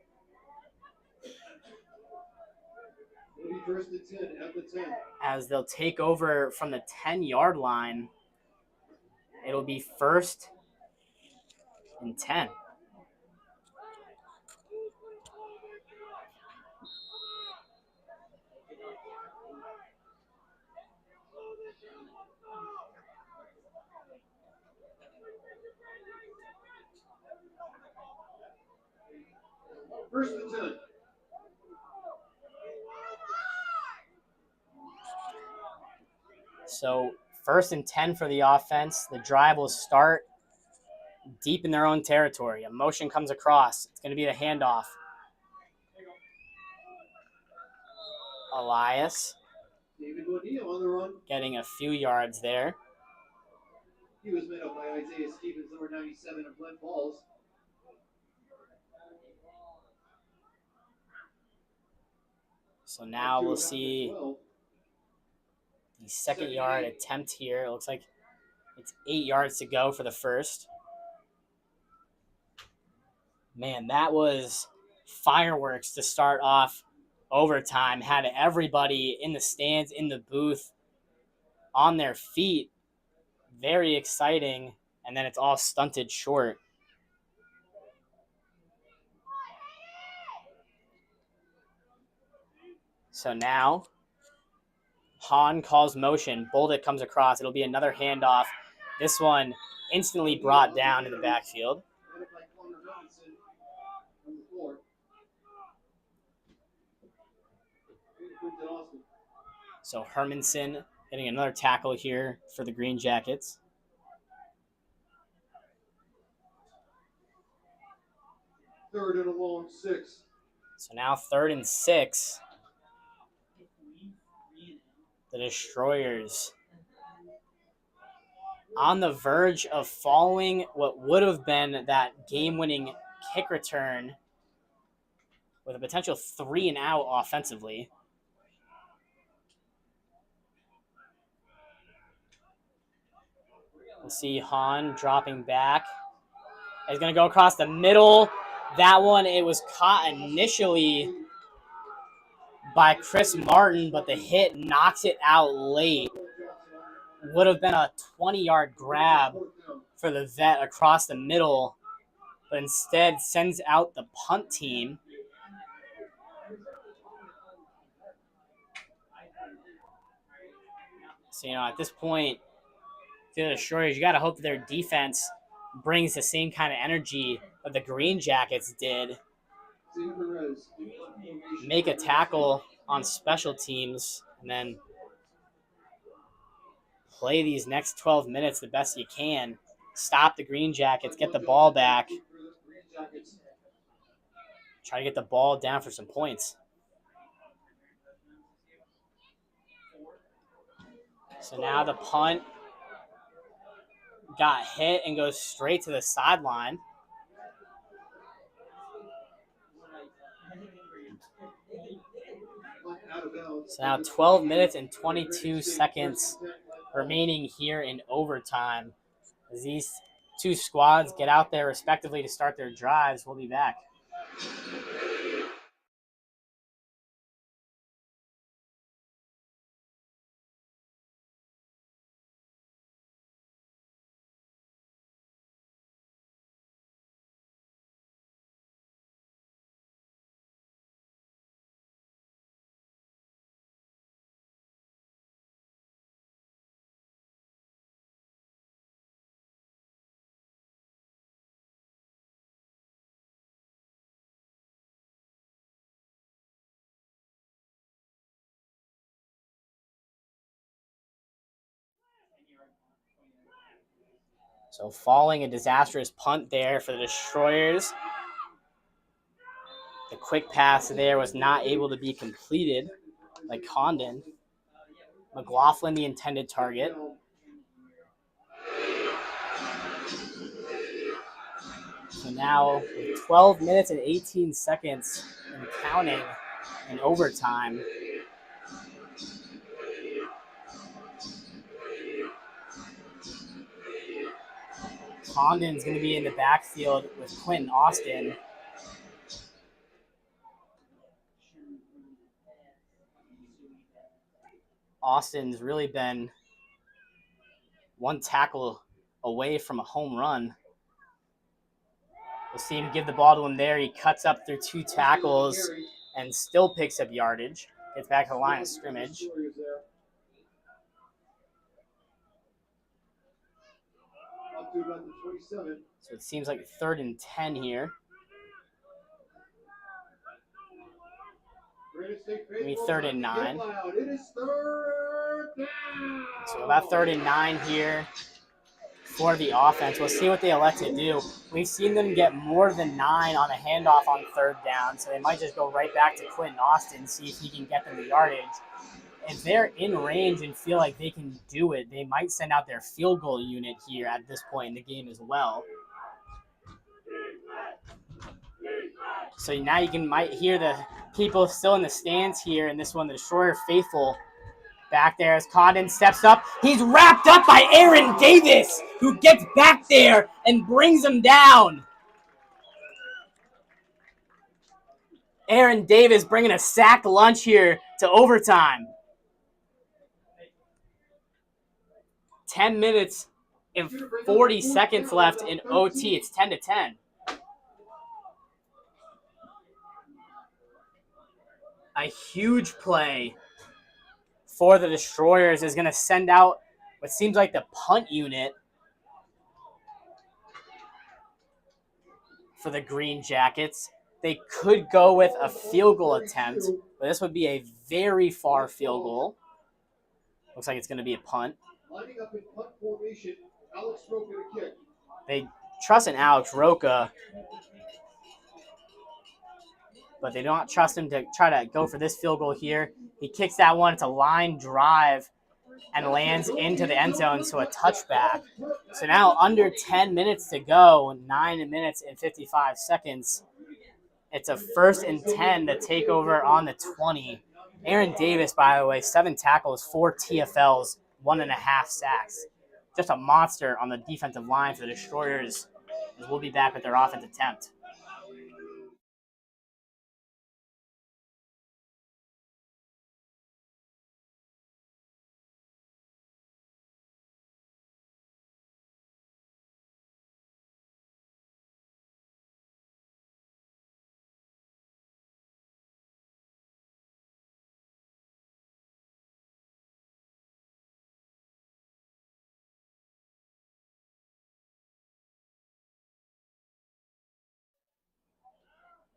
It'll be first and 10 at the 10. As they'll take over from the 10-yard line, it'll be first and 10. First and 10. So 1st and 10 for the offense. The drive will start deep in their own territory. A motion comes across. It's going to be the handoff. Elias David Bonilla on the run. getting a few yards there. He was made up by Isaiah Stevens, number 97 of Glen Falls. So now we'll see the 2nd yard attempt here. It looks like it's 8 yards to go for the first. Man, that was fireworks to start off overtime. Had everybody in the stands, in the booth, on their feet. Very exciting. And then it's all stunted short. So now Hahn calls motion. Bolduc comes across. It'll be another handoff. This one instantly brought down in the backfield. So Hermanson getting another tackle here for the Green Jackets. Third and a long 6. So now 3rd and 6. The Destroyers on the verge of following what would have been that game-winning kick return with a potential 3-and-out offensively. We'll see Hahn dropping back. He's going to go across the middle. That one, it was caught initially by Chris Martin, but the hit knocks it out late. Would have been a 20-yard grab for the vet across the middle, but instead sends out the punt team. So, at this point, the Destroyers, you got to hope that their defense brings the same kind of energy that the Green Jackets did. Make a tackle on special teams, and then play these next 12 minutes the best you can. Stop the Green Jackets, get the ball back. Try to get the ball down for some points. So now the punt got hit and goes straight to the sideline. So now 12 minutes and 22 seconds remaining here in overtime. As these two squads get out there respectively to start their drives, we'll be back. So falling a disastrous punt there for the Destroyers. The quick pass there was not able to be completed by Condon. McLaughlin, the intended target. So now with 12 minutes and 18 seconds and counting in overtime. Condon's going to be in the backfield with Quentin Austin. Austin's really been one tackle away from a home run. We'll see him give the ball to him there. He cuts up through 2 tackles and still picks up yardage. Gets back to the line of scrimmage. So it seems like 3rd and 10 here. Maybe 3rd and 9. It is 3rd down. So about 3rd and 9 here for the offense. We'll see what they elect to do. We've seen them get more than 9 on a handoff on 3rd down, so they might just go right back to Quentin Austin, see if he can get them the yardage. If they're in range and feel like they can do it, they might send out their field goal unit here at this point in the game as well. So now might hear the people still in the stands here in this one, the Destroyer faithful. Back there as Condon steps up. He's wrapped up by Aaron Davis, who gets back there and brings him down. Aaron Davis bringing a sack lunch here to overtime. 10 minutes and 40 seconds left in OT. It's 10-10. A huge play for the Destroyers is going to send out what seems like the punt unit for the Green Jackets. They could go with a field goal attempt, but this would be a very far field goal. Looks like it's going to be a punt. Lining up in punt formation, Alex Roca to kick. They trust in Alex Roca, but they don't trust him to try to go for this field goal here. He kicks that one. It's a line drive and lands into the end zone, so a touchback. So now under 10 minutes to go, 9 minutes and 55 seconds. It's a 1st and 10 to take over on the 20. Aaron Davis, by the way, 7 tackles, 4 TFLs, 1.5 sacks. Just a monster on the defensive line for the Destroyers. We'll be back with their offense attempt.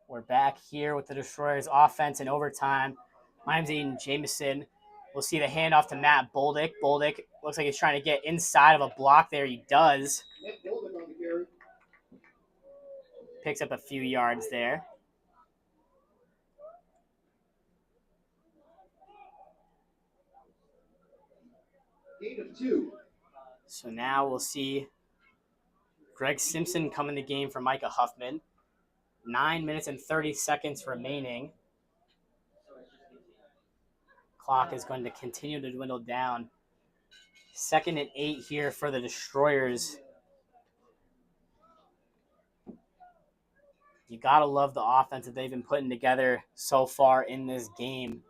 We're back here with the Destroyers offense in overtime. My name's Aiden Jameson. We'll see the handoff to Matt Boldick. Boldick looks like he's trying to get inside of a block there. He does. Picks up a few yards there. Gain of 2. So now we'll see Greg Simpson come in the game for Micah Huffman. 9 minutes and 30 seconds remaining. Clock is going to continue to dwindle down. 2nd and 8 here for the Destroyers. You got to love the offense that they've been putting together so far in this game.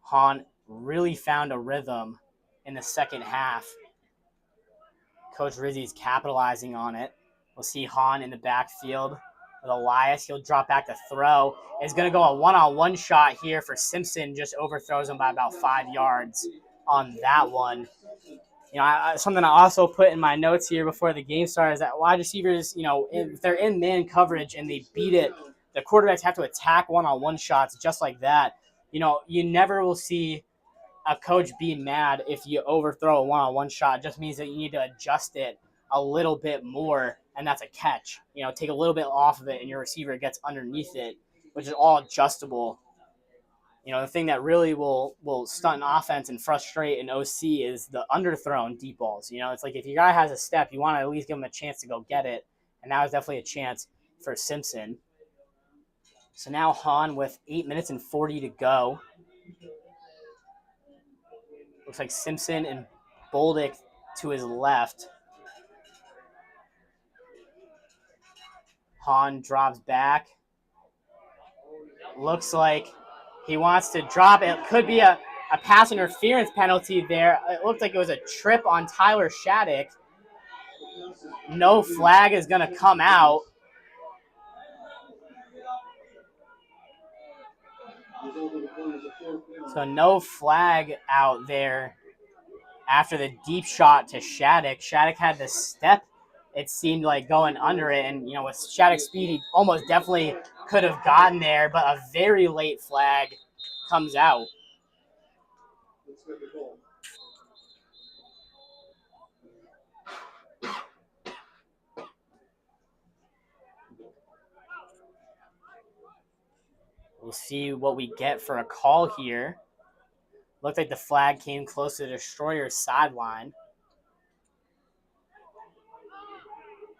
Hahn really found a rhythm in the second half. Coach Rizzi's capitalizing on it. We'll see Hahn in the backfield with Elias. He'll drop back to throw. It's going to go a one-on-one shot here for Simpson. Just overthrows him by about 5 yards on that one. You know, something I also put in my notes here before the game started is that wide receivers, you know, if they're in man coverage and they beat it, the quarterbacks have to attack one-on-one shots just like that. You know, you never will see a coach be mad if you overthrow a one-on-one shot. It just means that you need to adjust it a little bit more, and that's a catch. You know, take a little bit off of it, and your receiver gets underneath it, which is all adjustable. You know, the thing that really will stunt an offense and frustrate an OC is the underthrown deep balls. You know, it's like if your guy has a step, you want to at least give him a chance to go get it, and that was definitely a chance for Simpson. So now Hahn with 8 minutes and 40 to go. Looks like Simpson and Boldick to his left. Hahn drops back. Looks like he wants to drop it. It could be a pass interference penalty there. It looked like it was a trip on Tyler Shattuck. No flag is going to come out. So no flag out there after the deep shot to Shattuck. Shattuck had the step, it seemed like, going under it. And, you know, with Shattuck's speed, he almost definitely could have gotten there, but a very late flag comes out. Let's get the goal. We'll see what we get for a call here. Looked like the flag came close to the Destroyer's sideline.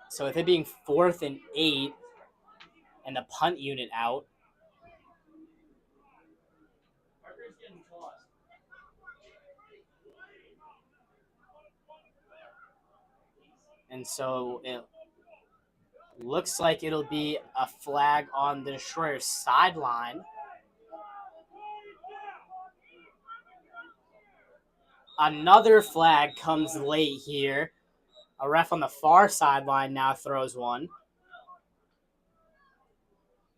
So with it being 4th and 8 and the punt unit out, and so it looks like it'll be a flag on the Destroyer's sideline. Another flag comes late here. A ref on the far sideline now throws one.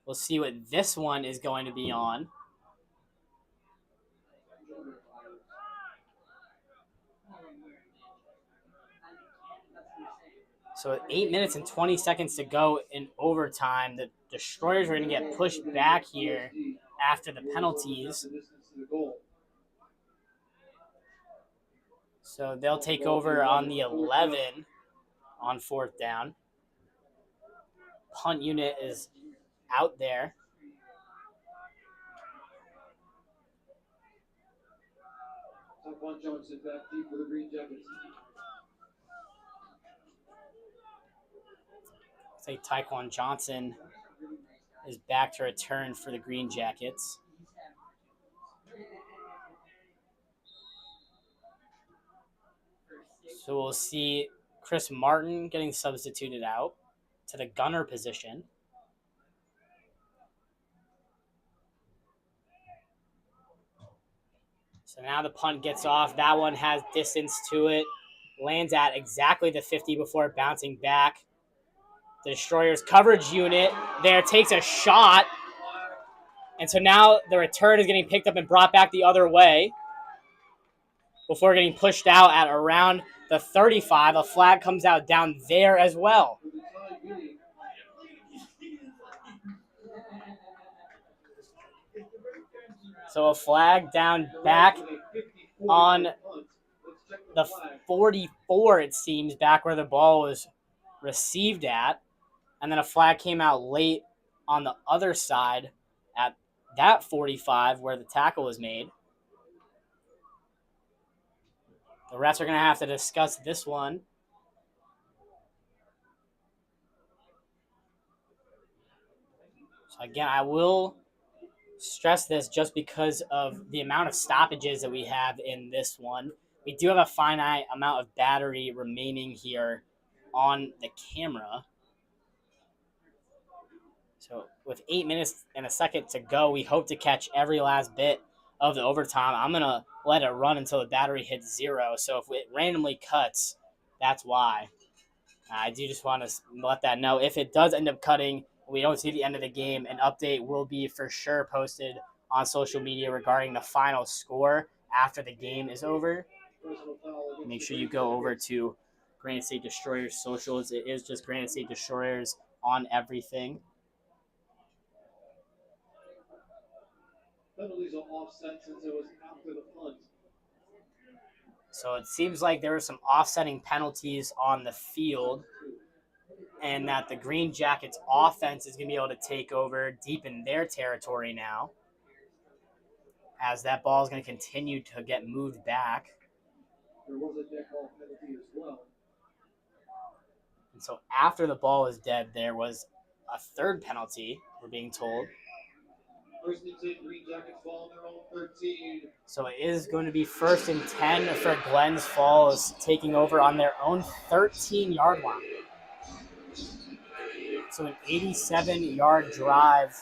We'll see what this one is going to be on. So with 8 minutes and 20 seconds to go in overtime, the Destroyers are going to get pushed back here after the penalties. So they'll take over on the 11 on 4th down. Punt unit is out there. Taquan Johnson back deep for the GreenJackets. Looks like Taquan Johnson is back to return for the GreenJackets. So we'll see Chris Martin getting substituted out to the gunner position. So now the punt gets off. That one has distance to it. Lands at exactly the 50 before bouncing back. The Destroyers coverage unit there takes a shot. And so now the return is getting picked up and brought back the other way before getting pushed out at around the 35. A flag comes out down there as well. So a flag down back on the 44, it seems, back where the ball was received at. And then a flag came out late on the other side at that 45 where the tackle was made. The refs are going to have to discuss this one. So again, I will stress this just because of the amount of stoppages that we have in this one. We do have a finite amount of battery remaining here on the camera. So with 8 minutes and a second to go, we hope to catch every last bit of the overtime. I'm going to let it run until the battery hits 0. So if it randomly cuts, that's why. I do just want to let that know. If it does end up cutting, we don't see the end of the game, an update will be for sure posted on social media regarding the final score after the game is over. Make sure you go over to Granite State Destroyers socials. It is just Granite State Destroyers on everything. Penalties are offset since it was after the punt. So it seems like there were some offsetting penalties on the field, and that the GreenJackets offense is going to be able to take over deep in their territory now, as that ball is going to continue to get moved back. There was a dead ball penalty as well. And so after the ball was dead, there was a third penalty, we're being told. First and 10, GreenJackets ball on their own 13. So it is going to be 1st and 10 for Glens Falls, taking over on their own 13-yard line. So an 87-yard drive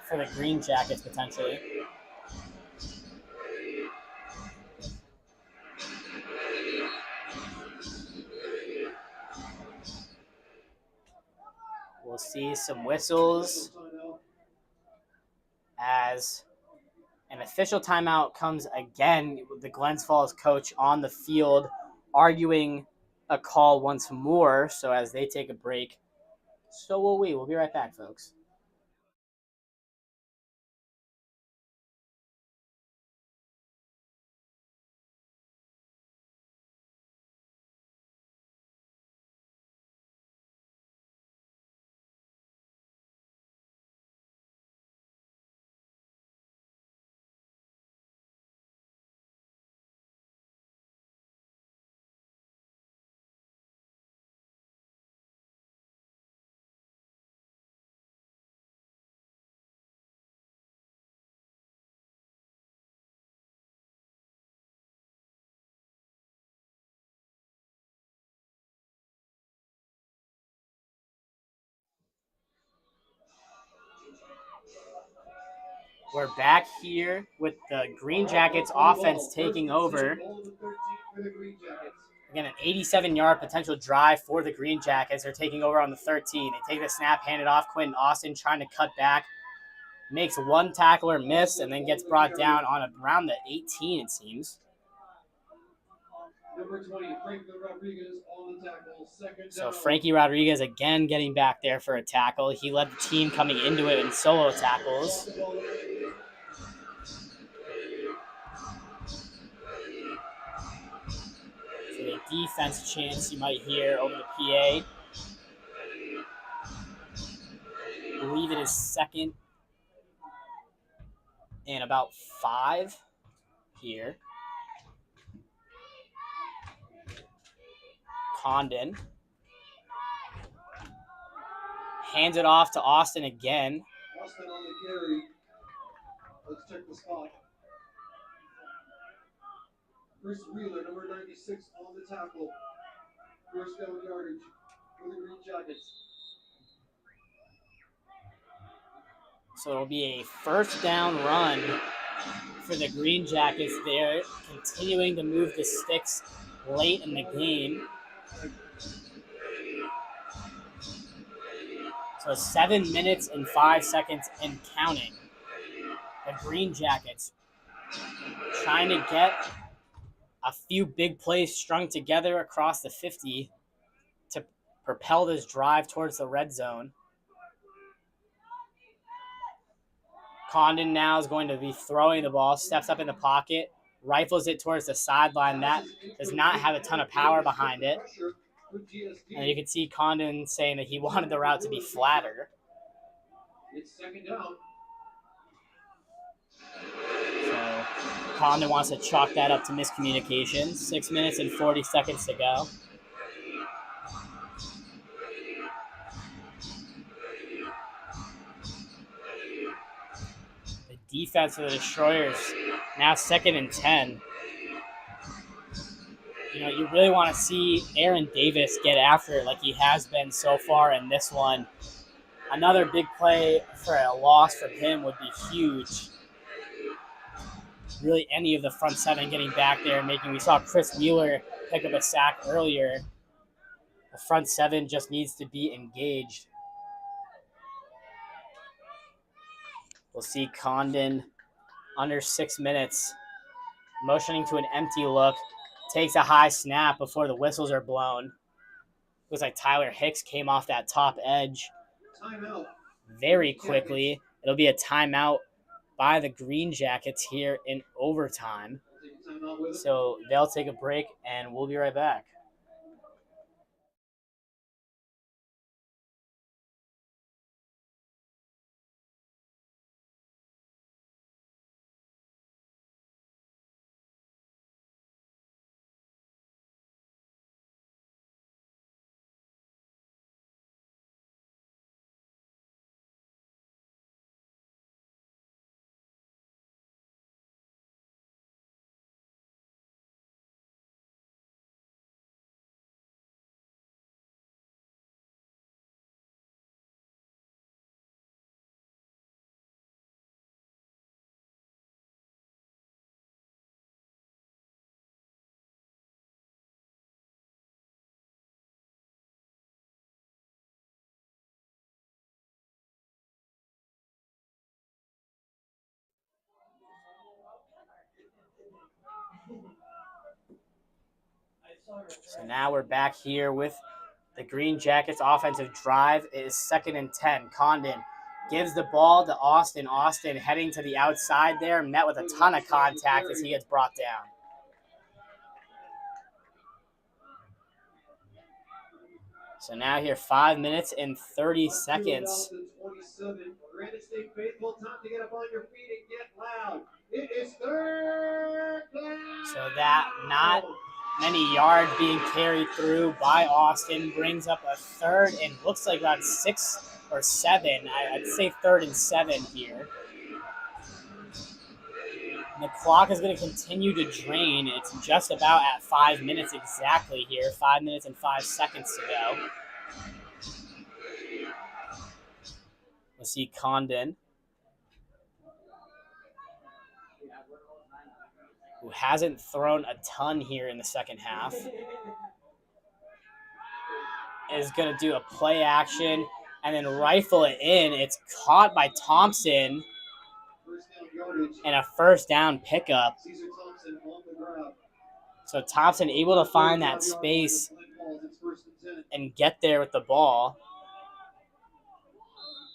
for the GreenJackets potentially. We'll see some whistles as an official timeout comes again with the Glens Falls coach on the field arguing a call once more. So as they take a break, so will we. We'll be right back, folks. We're back here with the Green Jackets offense taking over. Again, an 87-yard potential drive for the Green Jackets. They're taking over on the 13. They take the snap, hand it off. Quentin Austin trying to cut back. Makes one tackler miss and then gets brought down on around the 18, it seems. Number 20, Franklin Rodriguez on the tackle, second down. So Frankie Rodriguez again getting back there for a tackle. He led the team coming into it in solo tackles. So the defense chants you might hear over the PA. I believe it is second and about 5 here. Condon hands it off to Austin again. Austin on the carry. Let's check the spot. Chris Wheeler, number 96, on the tackle. First down yardage for the Green Jackets. So it'll be a first down run for the Green Jackets. They're continuing to move the sticks late in the game. So 7 minutes and 5 seconds and counting. The Green Jackets trying to get a few big plays strung together across the 50 to propel this drive towards the red zone. Condon now is going to be throwing the ball, steps up in the pocket, rifles it towards the sideline. That does not have a ton of power behind it. And you can see Condon saying that he wanted the route to be flatter. It's second down. So Condon wants to chalk that up to miscommunication. 6 minutes and 40 seconds to go. The defense of the Destroyers now second and 10. You know, you really want to see Aaron Davis get after it like he has been so far in this one. Another big play for a loss from him would be huge. Really, any of the front seven getting back there and making. We saw Chris Wheeler pick up a sack earlier. The front seven just needs to be engaged. We'll see Condon under 6 minutes, motioning to an empty look, takes a high snap before the whistles are blown. Looks like Tyler Hicks came off that top edge Timeout. very quickly. It'll be a timeout by the Green Jackets here in overtime. So they'll take a break, and we'll be right back. So now we're back here with the Green Jackets offensive drive. It is second and 10. Condon gives the ball to Austin. Austin heading to the outside there, met with a ton of contact as he gets brought down. So now here 5 minutes and 30 seconds. 27. Granite State faithful, time to get up on your feet and get loud. It is third down. So that not many yards being carried through by Austin brings up a third and looks like about 6 or 7. I'd say 3rd and 7 here. And the clock is going to continue to drain. It's just about at 5 minutes exactly here. 5 minutes and 5 seconds to go. We'll see Condon who hasn't thrown a ton here in the second half, is going to do a play action and then rifle it in. It's caught by Thompson and a first down pickup. So Thompson able to find that space and get there with the ball.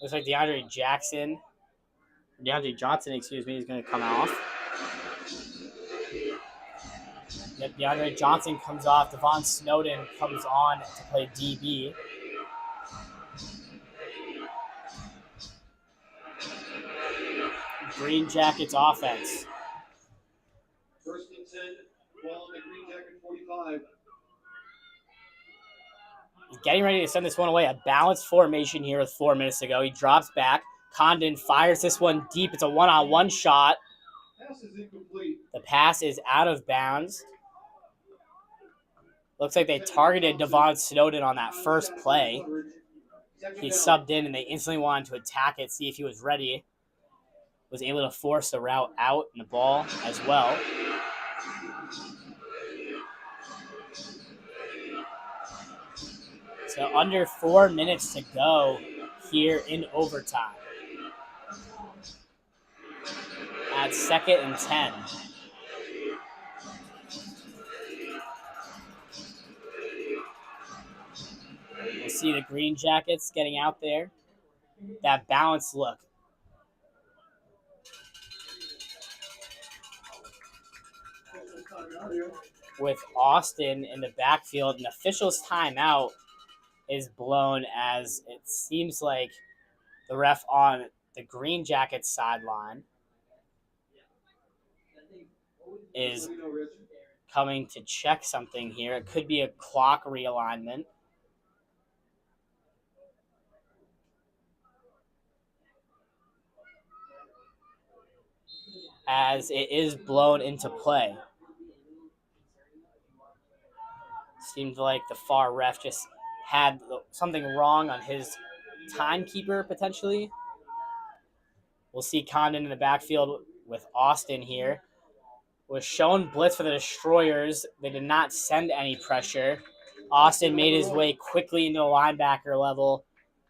Looks like DeAndre Johnson, is going to come off. Yep, DeAndre Johnson comes off. Devon Snowden comes on to play DB. Green Jackets offense. First and 10, ball on the Green Jacket 45. He's getting ready to send this one away. A balanced formation here with 4 minutes to go. He drops back. Condon fires this one deep. It's a one-on-one shot. Pass is incomplete. The pass is out of bounds. Looks like they targeted Devon Snowden on that first play. He subbed in, and they instantly wanted to attack it, see if he was ready. Was able to force the route out and the ball as well. So under 4 minutes to go here in overtime. At 2nd and 10. We'll see the Green Jackets getting out there. That balanced look. With Austin in the backfield, an official's timeout is blown as it seems like the ref on the Green Jackets sideline is coming to check something here. It could be a clock realignment. As it is blown into play. Seems like the far ref just had something wrong on his timekeeper, potentially. We'll see Condon in the backfield with Austin here. Was shown blitz for the Destroyers. They did not send any pressure. Austin made his way quickly into the linebacker level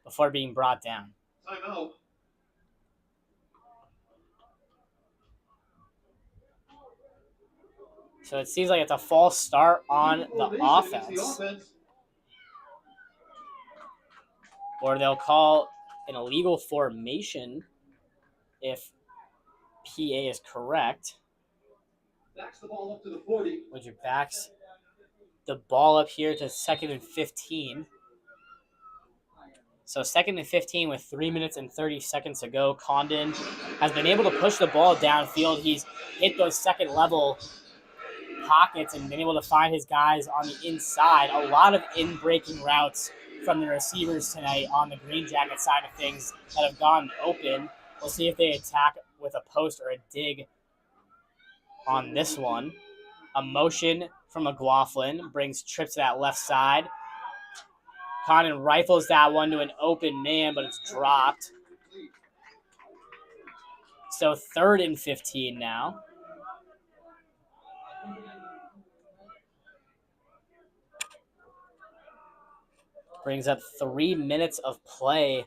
before being brought down. Timeout. So it seems like it's a false start on the offense. Or they'll call an illegal formation if PA is correct. Backs the ball up to the 40. Which backs the ball up here to 2nd and 15. So 2nd and 15 with 3 minutes and 30 seconds to go. Condon has been able to push the ball downfield. He's hit those second level pockets and been able to find his guys on the inside. A lot of in-breaking routes from the receivers tonight on the Green Jacket side of things that have gone open. We'll see if they attack with a post or a dig on this one. A motion from McLaughlin brings Tripp to that left side. Condon rifles that one to an open man, but it's dropped. So 3rd and 15 now. Brings up 3 minutes of play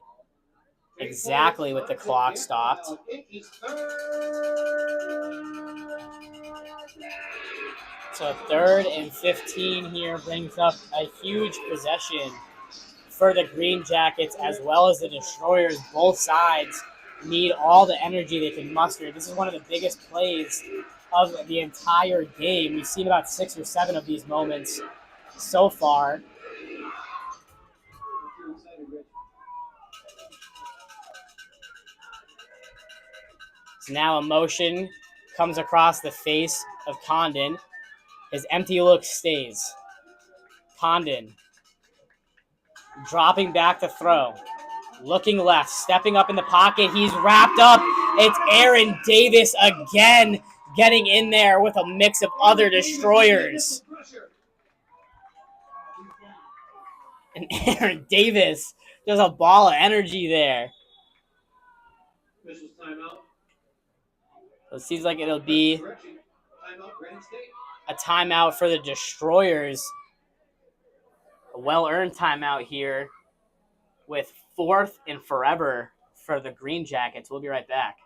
exactly with the clock stopped. So 3rd and 15 here brings up a huge possession for the Green Jackets as well as the Destroyers. Both sides need all the energy they can muster. This is one of the biggest plays of the entire game. We've seen about 6 or 7 of these moments so far. So now a motion comes across the face of Condon. His empty look stays. Condon dropping back to throw. Looking left, stepping up in the pocket. He's wrapped up. It's Aaron Davis again getting in there with a mix of other Destroyers. And Aaron Davis, there's a ball of energy there. So it seems like it'll be timeout, Granite State. A timeout for the Destroyers. A well-earned timeout here with 4th and forever for the Green Jackets. We'll be right back.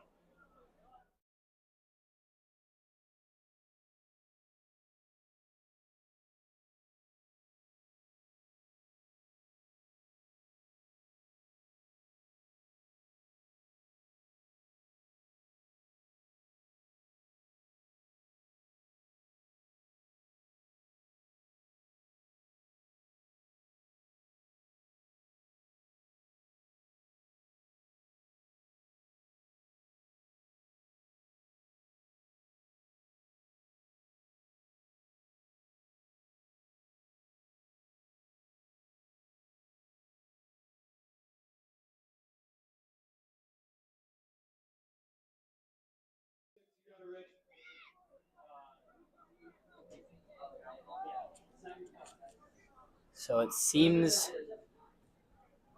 So it seems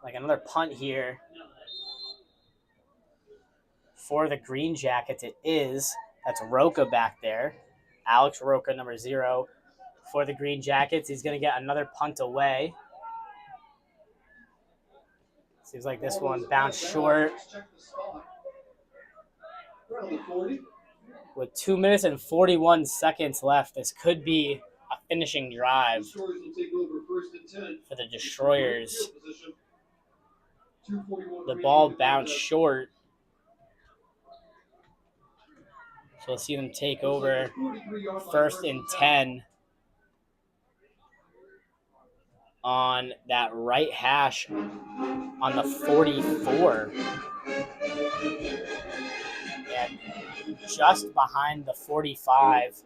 like another punt here for the Green Jackets. It is. That's Roca back there. Alex Roca, number 0 for the Green Jackets. He's going to get another punt away. Seems like this one bounced short. With 2 minutes and 41 seconds left, this could be a finishing drive for the Destroyers. The ball bounced short. So we'll see them take over 1st and 10 on that right hash on the 44. And just behind the 45.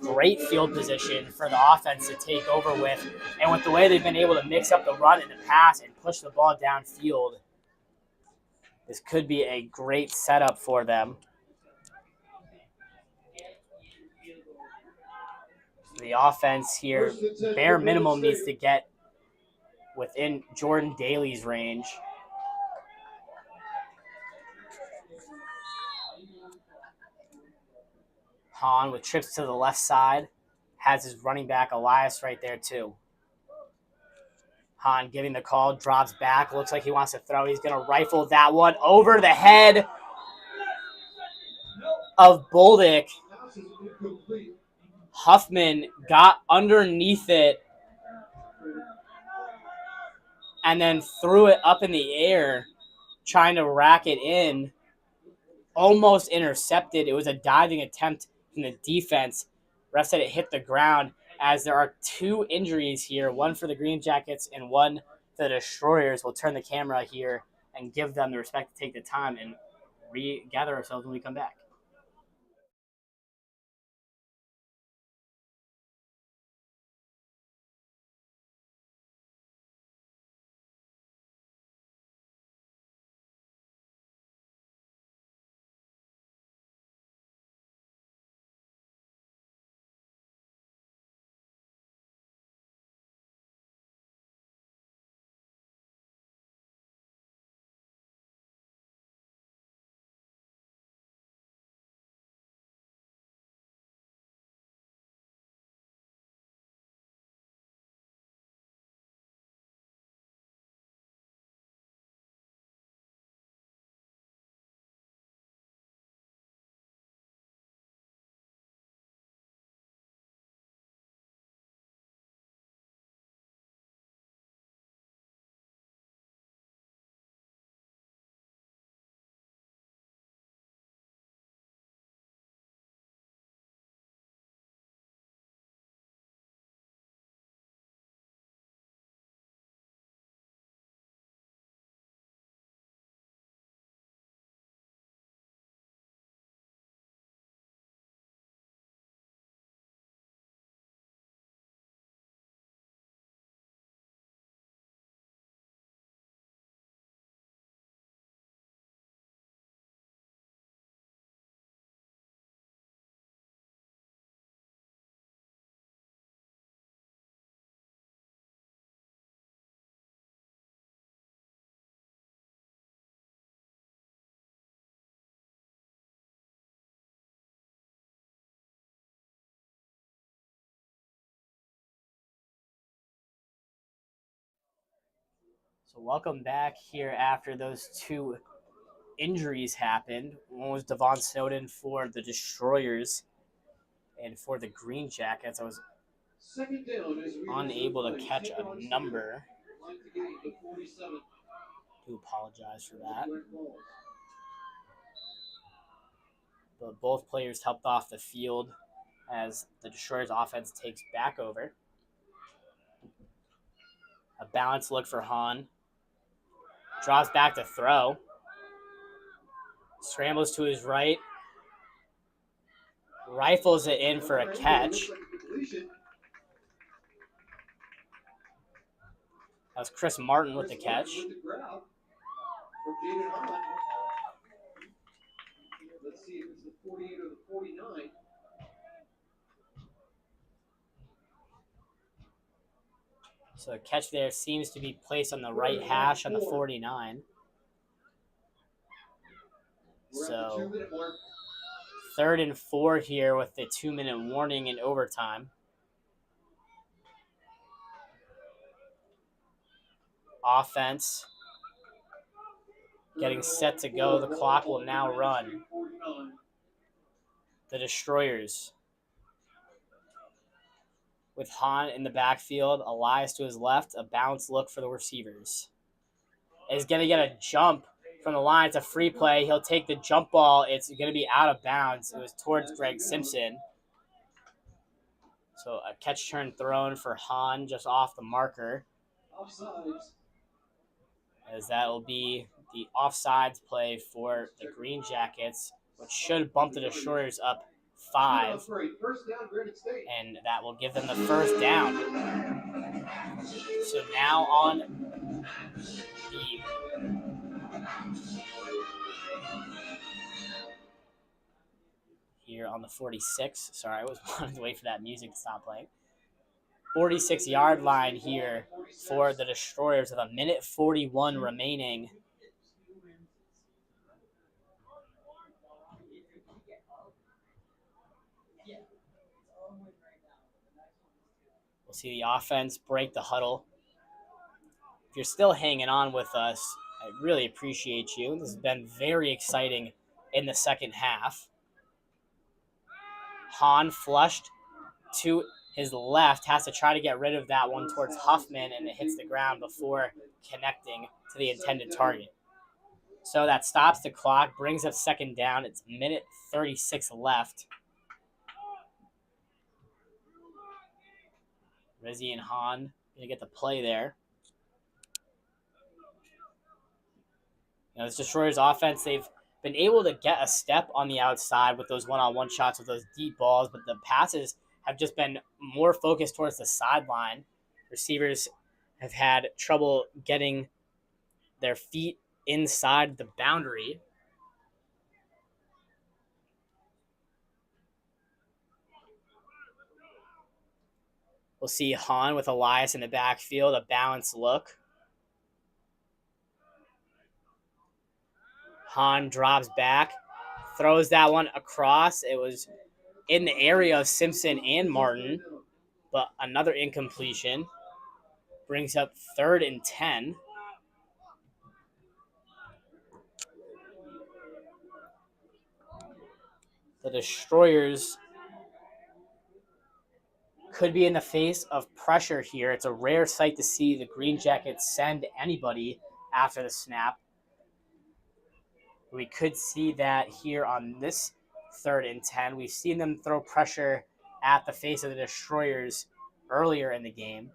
Great field position for the offense to take over with. And with the way they've been able to mix up the run and the pass and push the ball downfield, this could be a great setup for them. The offense here, bare minimum, needs to get within Jordan Daly's range. Hahn with trips to the left side. Has his running back Elias right there too. Hahn giving the call, drops back. Looks like he wants to throw. He's going to rifle that one over the head of Boldick. Huffman got underneath it and then threw it up in the air, trying to rack it in. Almost intercepted. It was a diving attempt from the defense. Ref said it hit the ground, as there are 2 injuries here, one for the Green Jackets and one for the Destroyers. We'll turn the camera here and give them the respect to take the time and regather ourselves when we come back. So welcome back here after those two injuries happened. One was Devon Snowden for the Destroyers, and for the GreenJackets, I was unable to catch a number. I do apologize for that. But both players helped off the field as the Destroyers offense takes back over. A balanced look for Hahn. Drops back to throw. Scrambles to his right. Rifles it in for a catch. That was Chris Martin with the catch. Let's see if it's the 48 or the 49. So a catch there seems to be placed on the right hash on the 49. So 3rd and 4 here with the 2-minute warning in overtime. Offense getting set to go. The clock will now run. The Destroyers with Hahn in the backfield, Elias to his left, a balanced look for the receivers. Is going to get a jump from the line. It's a free play. He'll take the jump ball. It's going to be out of bounds. It was towards Greg Simpson. So a catch turn thrown for Hahn just off the marker. As that will be the offsides play for the GreenJackets, which should bump the Destroyers up 5. And that will give them the first down. So now on here on the 46. Sorry, I was wanting to wait for that music to stop playing. 46-yard line here for the Destroyers with 1:41 remaining. We'll see the offense break the huddle. If you're still hanging on with us, I really appreciate you. This has been very exciting in the second half. Hahn flushed to his left, has to try to get rid of that one towards Huffman, and it hits the ground before connecting to the intended target. So that stops the clock, brings up second down. It's 1:36 left. Rizzi and Hahn going to get the play there. This Destroyers offense, they've been able to get a step on the outside with those one-on-one shots with those deep balls, but the passes have just been more focused towards the sideline. Receivers have had trouble getting their feet inside the boundary. We'll see Hahn with Elias in the backfield, a balanced look. Hahn drops back, throws that one across. It was in the area of Simpson and Martin, but another incompletion. Brings up 3rd and 10. The Destroyers could be in the face of pressure here. It's a rare sight to see the GreenJackets send anybody after the snap. We could see that here on this 3rd and 10. We've seen them throw pressure at the face of the Destroyers earlier in the game.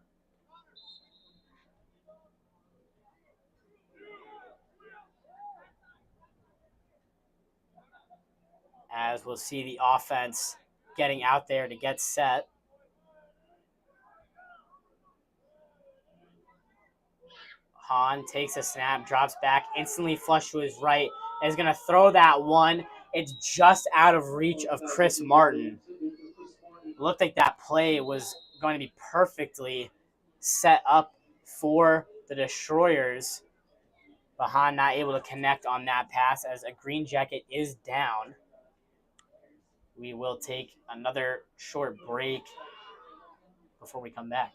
As we'll see the offense getting out there to get set. Hahn takes a snap, drops back, instantly flush to his right, and is going to throw that one. It's just out of reach of Chris Martin. It looked like that play was going to be perfectly set up for the Destroyers. But Hahn not able to connect on that pass as a GreenJacket is down. We will take another short break before we come back.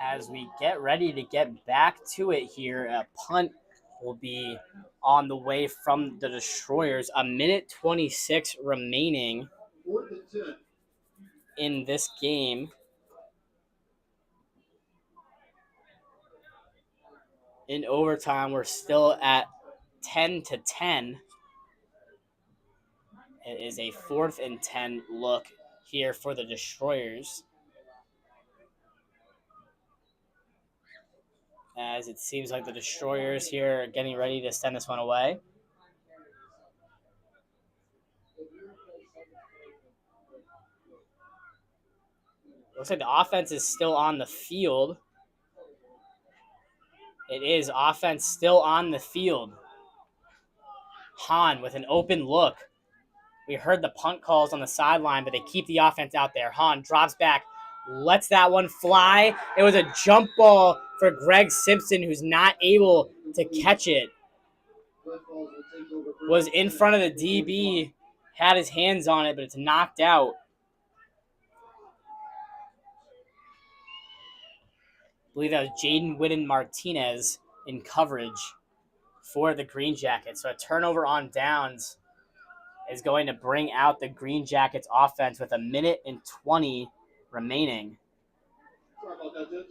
as we get ready to get back to it here. A punt will be on the way from the Destroyers. 1:26 remaining in this game. In overtime, we're still at 10-10. It is a 4th and 10 look here for the Destroyers, as it seems like the Destroyers here are getting ready to send this one away. Looks like the offense is still on the field. It is offense still on the field. Hahn with an open look. We heard the punt calls on the sideline, but they keep the offense out there. Hahn drops back, lets that one fly. It was a jump ball for Greg Simpson, who's not able to catch it. Was in front of the DB, had his hands on it, but it's knocked out. I believe that was Jaden Whitten-Martinez in coverage for the Green Jackets. So a turnover on downs is going to bring out the Green Jackets offense with 1:20 remaining. Sorry about that, dude.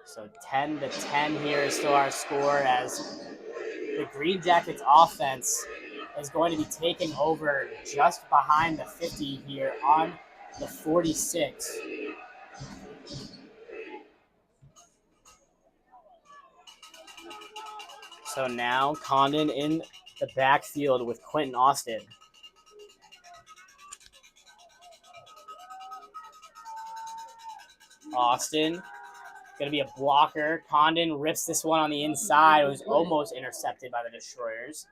So 10-10 here is still our score, as the Green Jackets offense is going to be taking over just behind the 50 here on the 46. So now Condon in the backfield with Quentin Austin. Austin, going to be a blocker. Condon rips this one on the inside. It was almost intercepted by the Destroyers.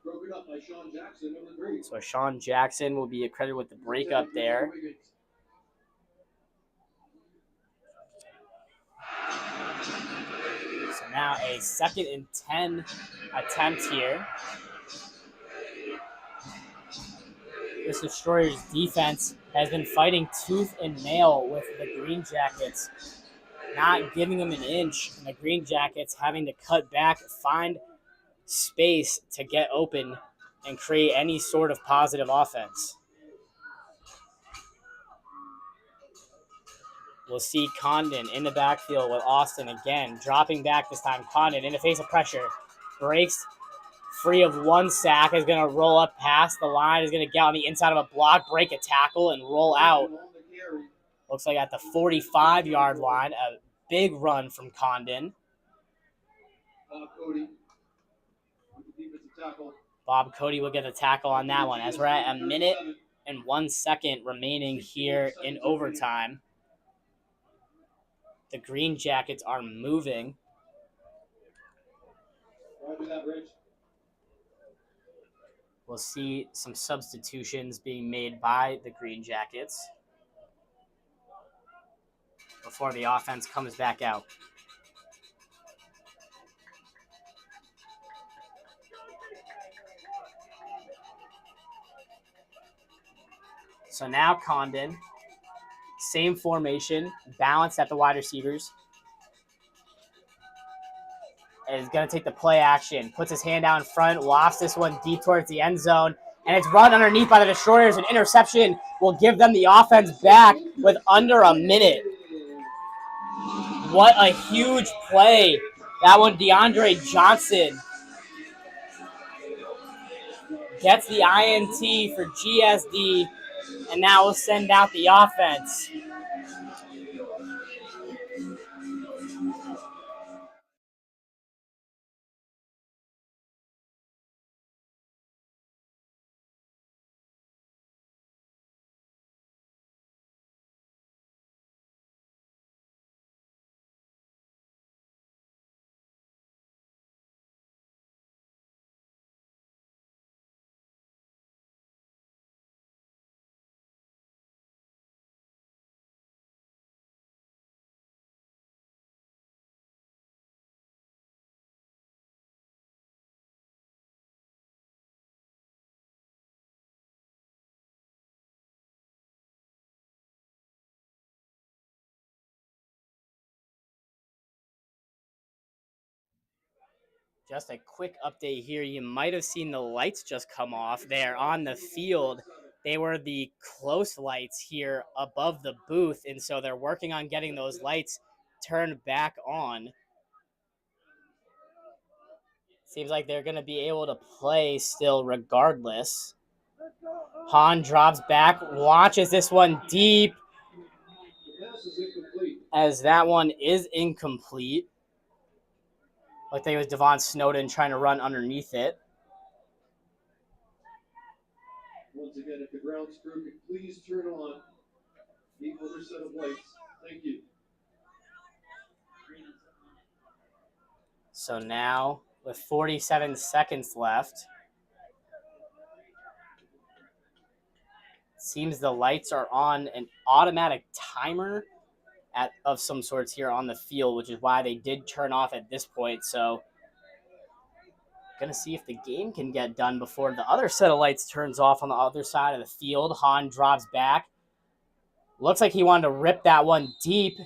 Broken up by Sean Jackson, number 3. So Sean Jackson will be accredited with the breakup there. So now a 2nd and 10 attempt here. This Destroyers defense has been fighting tooth and nail with the Green Jackets, not giving them an inch, and the Green Jackets having to cut back, find space to get open and create any sort of positive offense. We'll see Condon in the backfield with Austin again, dropping back this time. Condon in the face of pressure, breaks free of one sack, is going to roll up past the line, is going to get on the inside of a block, break a tackle, and roll out. Looks like at the 45-yard line, a big run from Condon. Bob Cody will get a tackle on that one, as we're at 1:01 remaining here in overtime. The Green Jackets are moving. We'll see some substitutions being made by the Green Jackets before the offense comes back out. So now Condon, same formation, balanced at the wide receivers. Is going to take the play action, puts his hand out in front, lofts this one deep towards the end zone, and it's run underneath by the Destroyers. An interception will give them the offense back with under a minute. What a huge play. That one, DeAndre Johnson gets the INT for GSD, and now will send out the offense. Just a quick update here. You might have seen the lights just come off there on the field. They were the close lights here above the booth, and so they're working on getting those lights turned back on. Seems like they're going to be able to play still regardless. Hahn drops back, launches this one deep, as that one is incomplete. Like they was Devon Snowden trying to run underneath it. Once again, if the grounds crew could please turn on the other set of lights. Thank you. So now, with 47 seconds left, seems the lights are on an automatic timer of some sorts here on the field, which is why they did turn off at this point. So going to see if the game can get done before the other set of lights turns off on the other side of the field. Hahn drops back. Looks like he wanted to rip that one deep.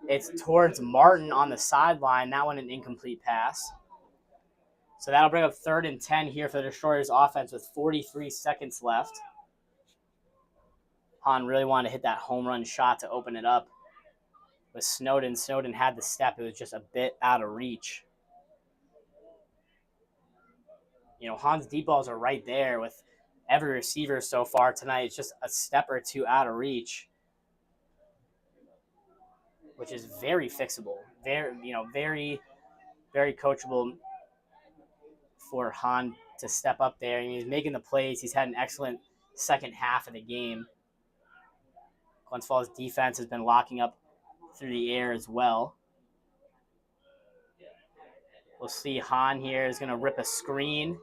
It's towards Martin on the sideline. That one an incomplete pass. So that'll bring up 3rd and 10 here for the Destroyers offense with 43 seconds left. Hahn really wanted to hit that home run shot to open it up. With Snowden had the step. It was just a bit out of reach. You know, Hahn's deep balls are right there with every receiver so far tonight. It's just a step or two out of reach, which is very fixable. Very, very coachable for Hahn to step up there. I mean, he's making the plays. He's had an excellent second half of the game. Glens Falls' defense has been locking up through the air as well. We'll see Hahn here is going to rip a screen.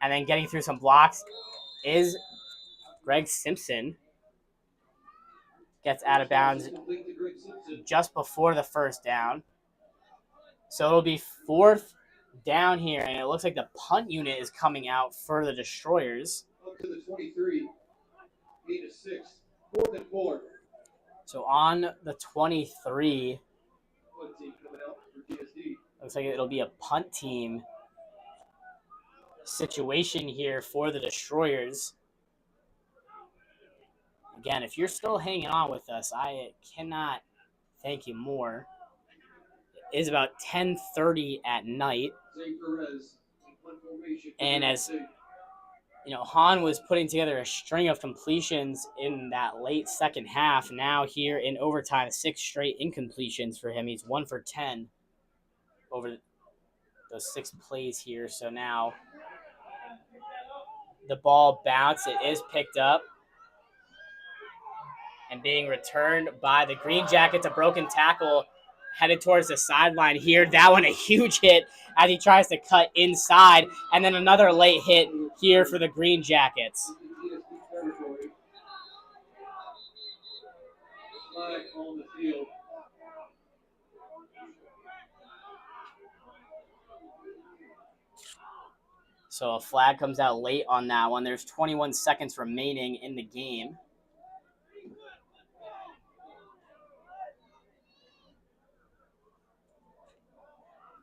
And then getting through some blocks is Greg Simpson. Gets out of bounds just before the first down. So it'll be 4th down here, and it looks like the punt unit is coming out for the Destroyers. Up to the 23. 8-6. 4th and 4. So on the 23, Punt team coming out for GSD. looks like it'll be a punt team situation here for the Destroyers. Again, if you're still hanging on with us, I cannot thank you more. It is about 10:30 at night. And as you know, Hahn was putting together a string of completions in that late second half. Now here in overtime, 6 straight incompletions for him. He's 1 for 10 over those 6 plays here. So now the ball bounced. It is picked up and being returned by the GreenJackets. A broken tackle headed towards the sideline here. That one a huge hit as he tries to cut inside. And then another late hit here for the GreenJackets. On the field. So a flag comes out late on that one. There's 21 seconds remaining in the game.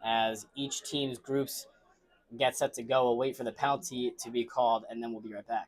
As each team's groups get set to go, we'll wait for the penalty to be called, and then we'll be right back.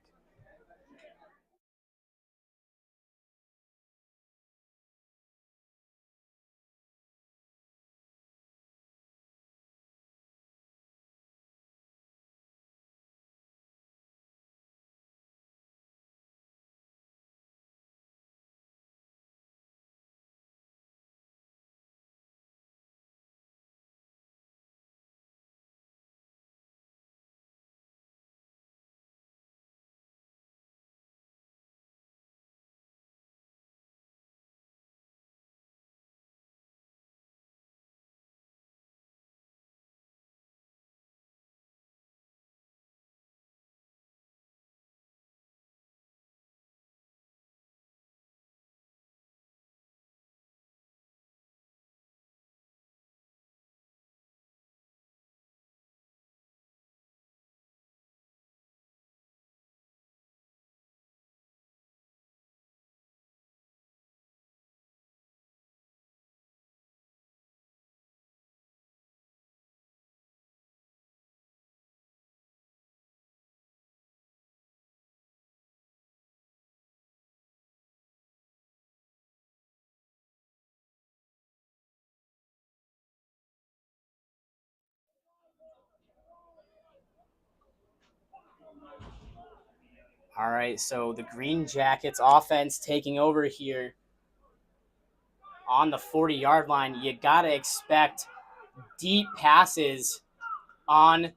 All right, so the Green Jackets offense taking over here on the 40-yard line. You got to expect deep passes on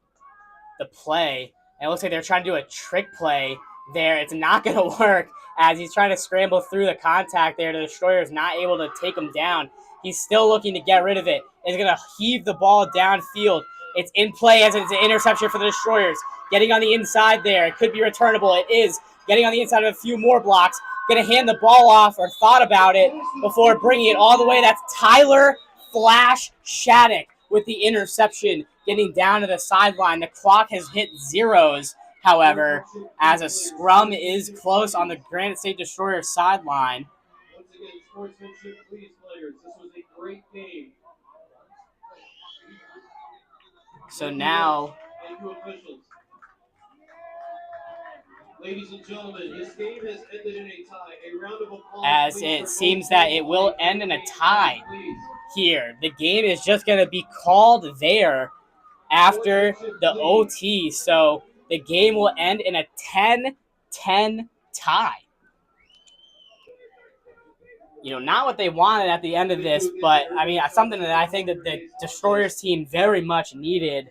the play. And it looks like they're trying to do a trick play there. It's not going to work as he's trying to scramble through the contact there. The Destroyer is not able to take him down. He's still looking to get rid of it. He's going to heave the ball downfield. It's in play as it's an interception for the Destroyers. Getting on the inside there. It could be returnable. It is. Getting on the inside of a few more blocks. Going to hand the ball off or thought about it before bringing it all the way. That's Tyler Flash Shattuck with the interception, getting down to the sideline. The clock has hit zeros, however, as a scrum is close on the Granite State Destroyer sideline. Once again, sportsmanship, please, players. This was a great game. So now, thank you, officials. Ladies and gentlemen, this game has ended in a tie. A round of applause. as it seems that it will end in a tie here. The game is just going to be called there after the OT. So the game will end in a 10-10 tie. You know, not what they wanted at the end of this, but, I mean, something that I think that the Destroyers team very much needed.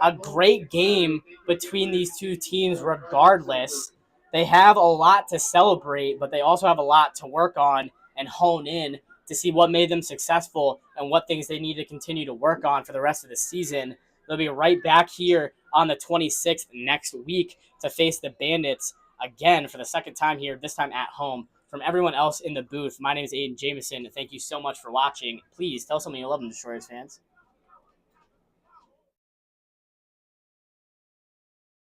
A great game between these two teams regardless. They have a lot to celebrate, but they also have a lot to work on and hone in to see what made them successful and what things they need to continue to work on for the rest of the season. They'll be right back here on the 26th next week to face the Bandits again for the second time here, this time at home. From everyone else in the booth, my name is Aiden Jameson. Thank you so much for watching. Please tell someone you love them, Destroyers fans.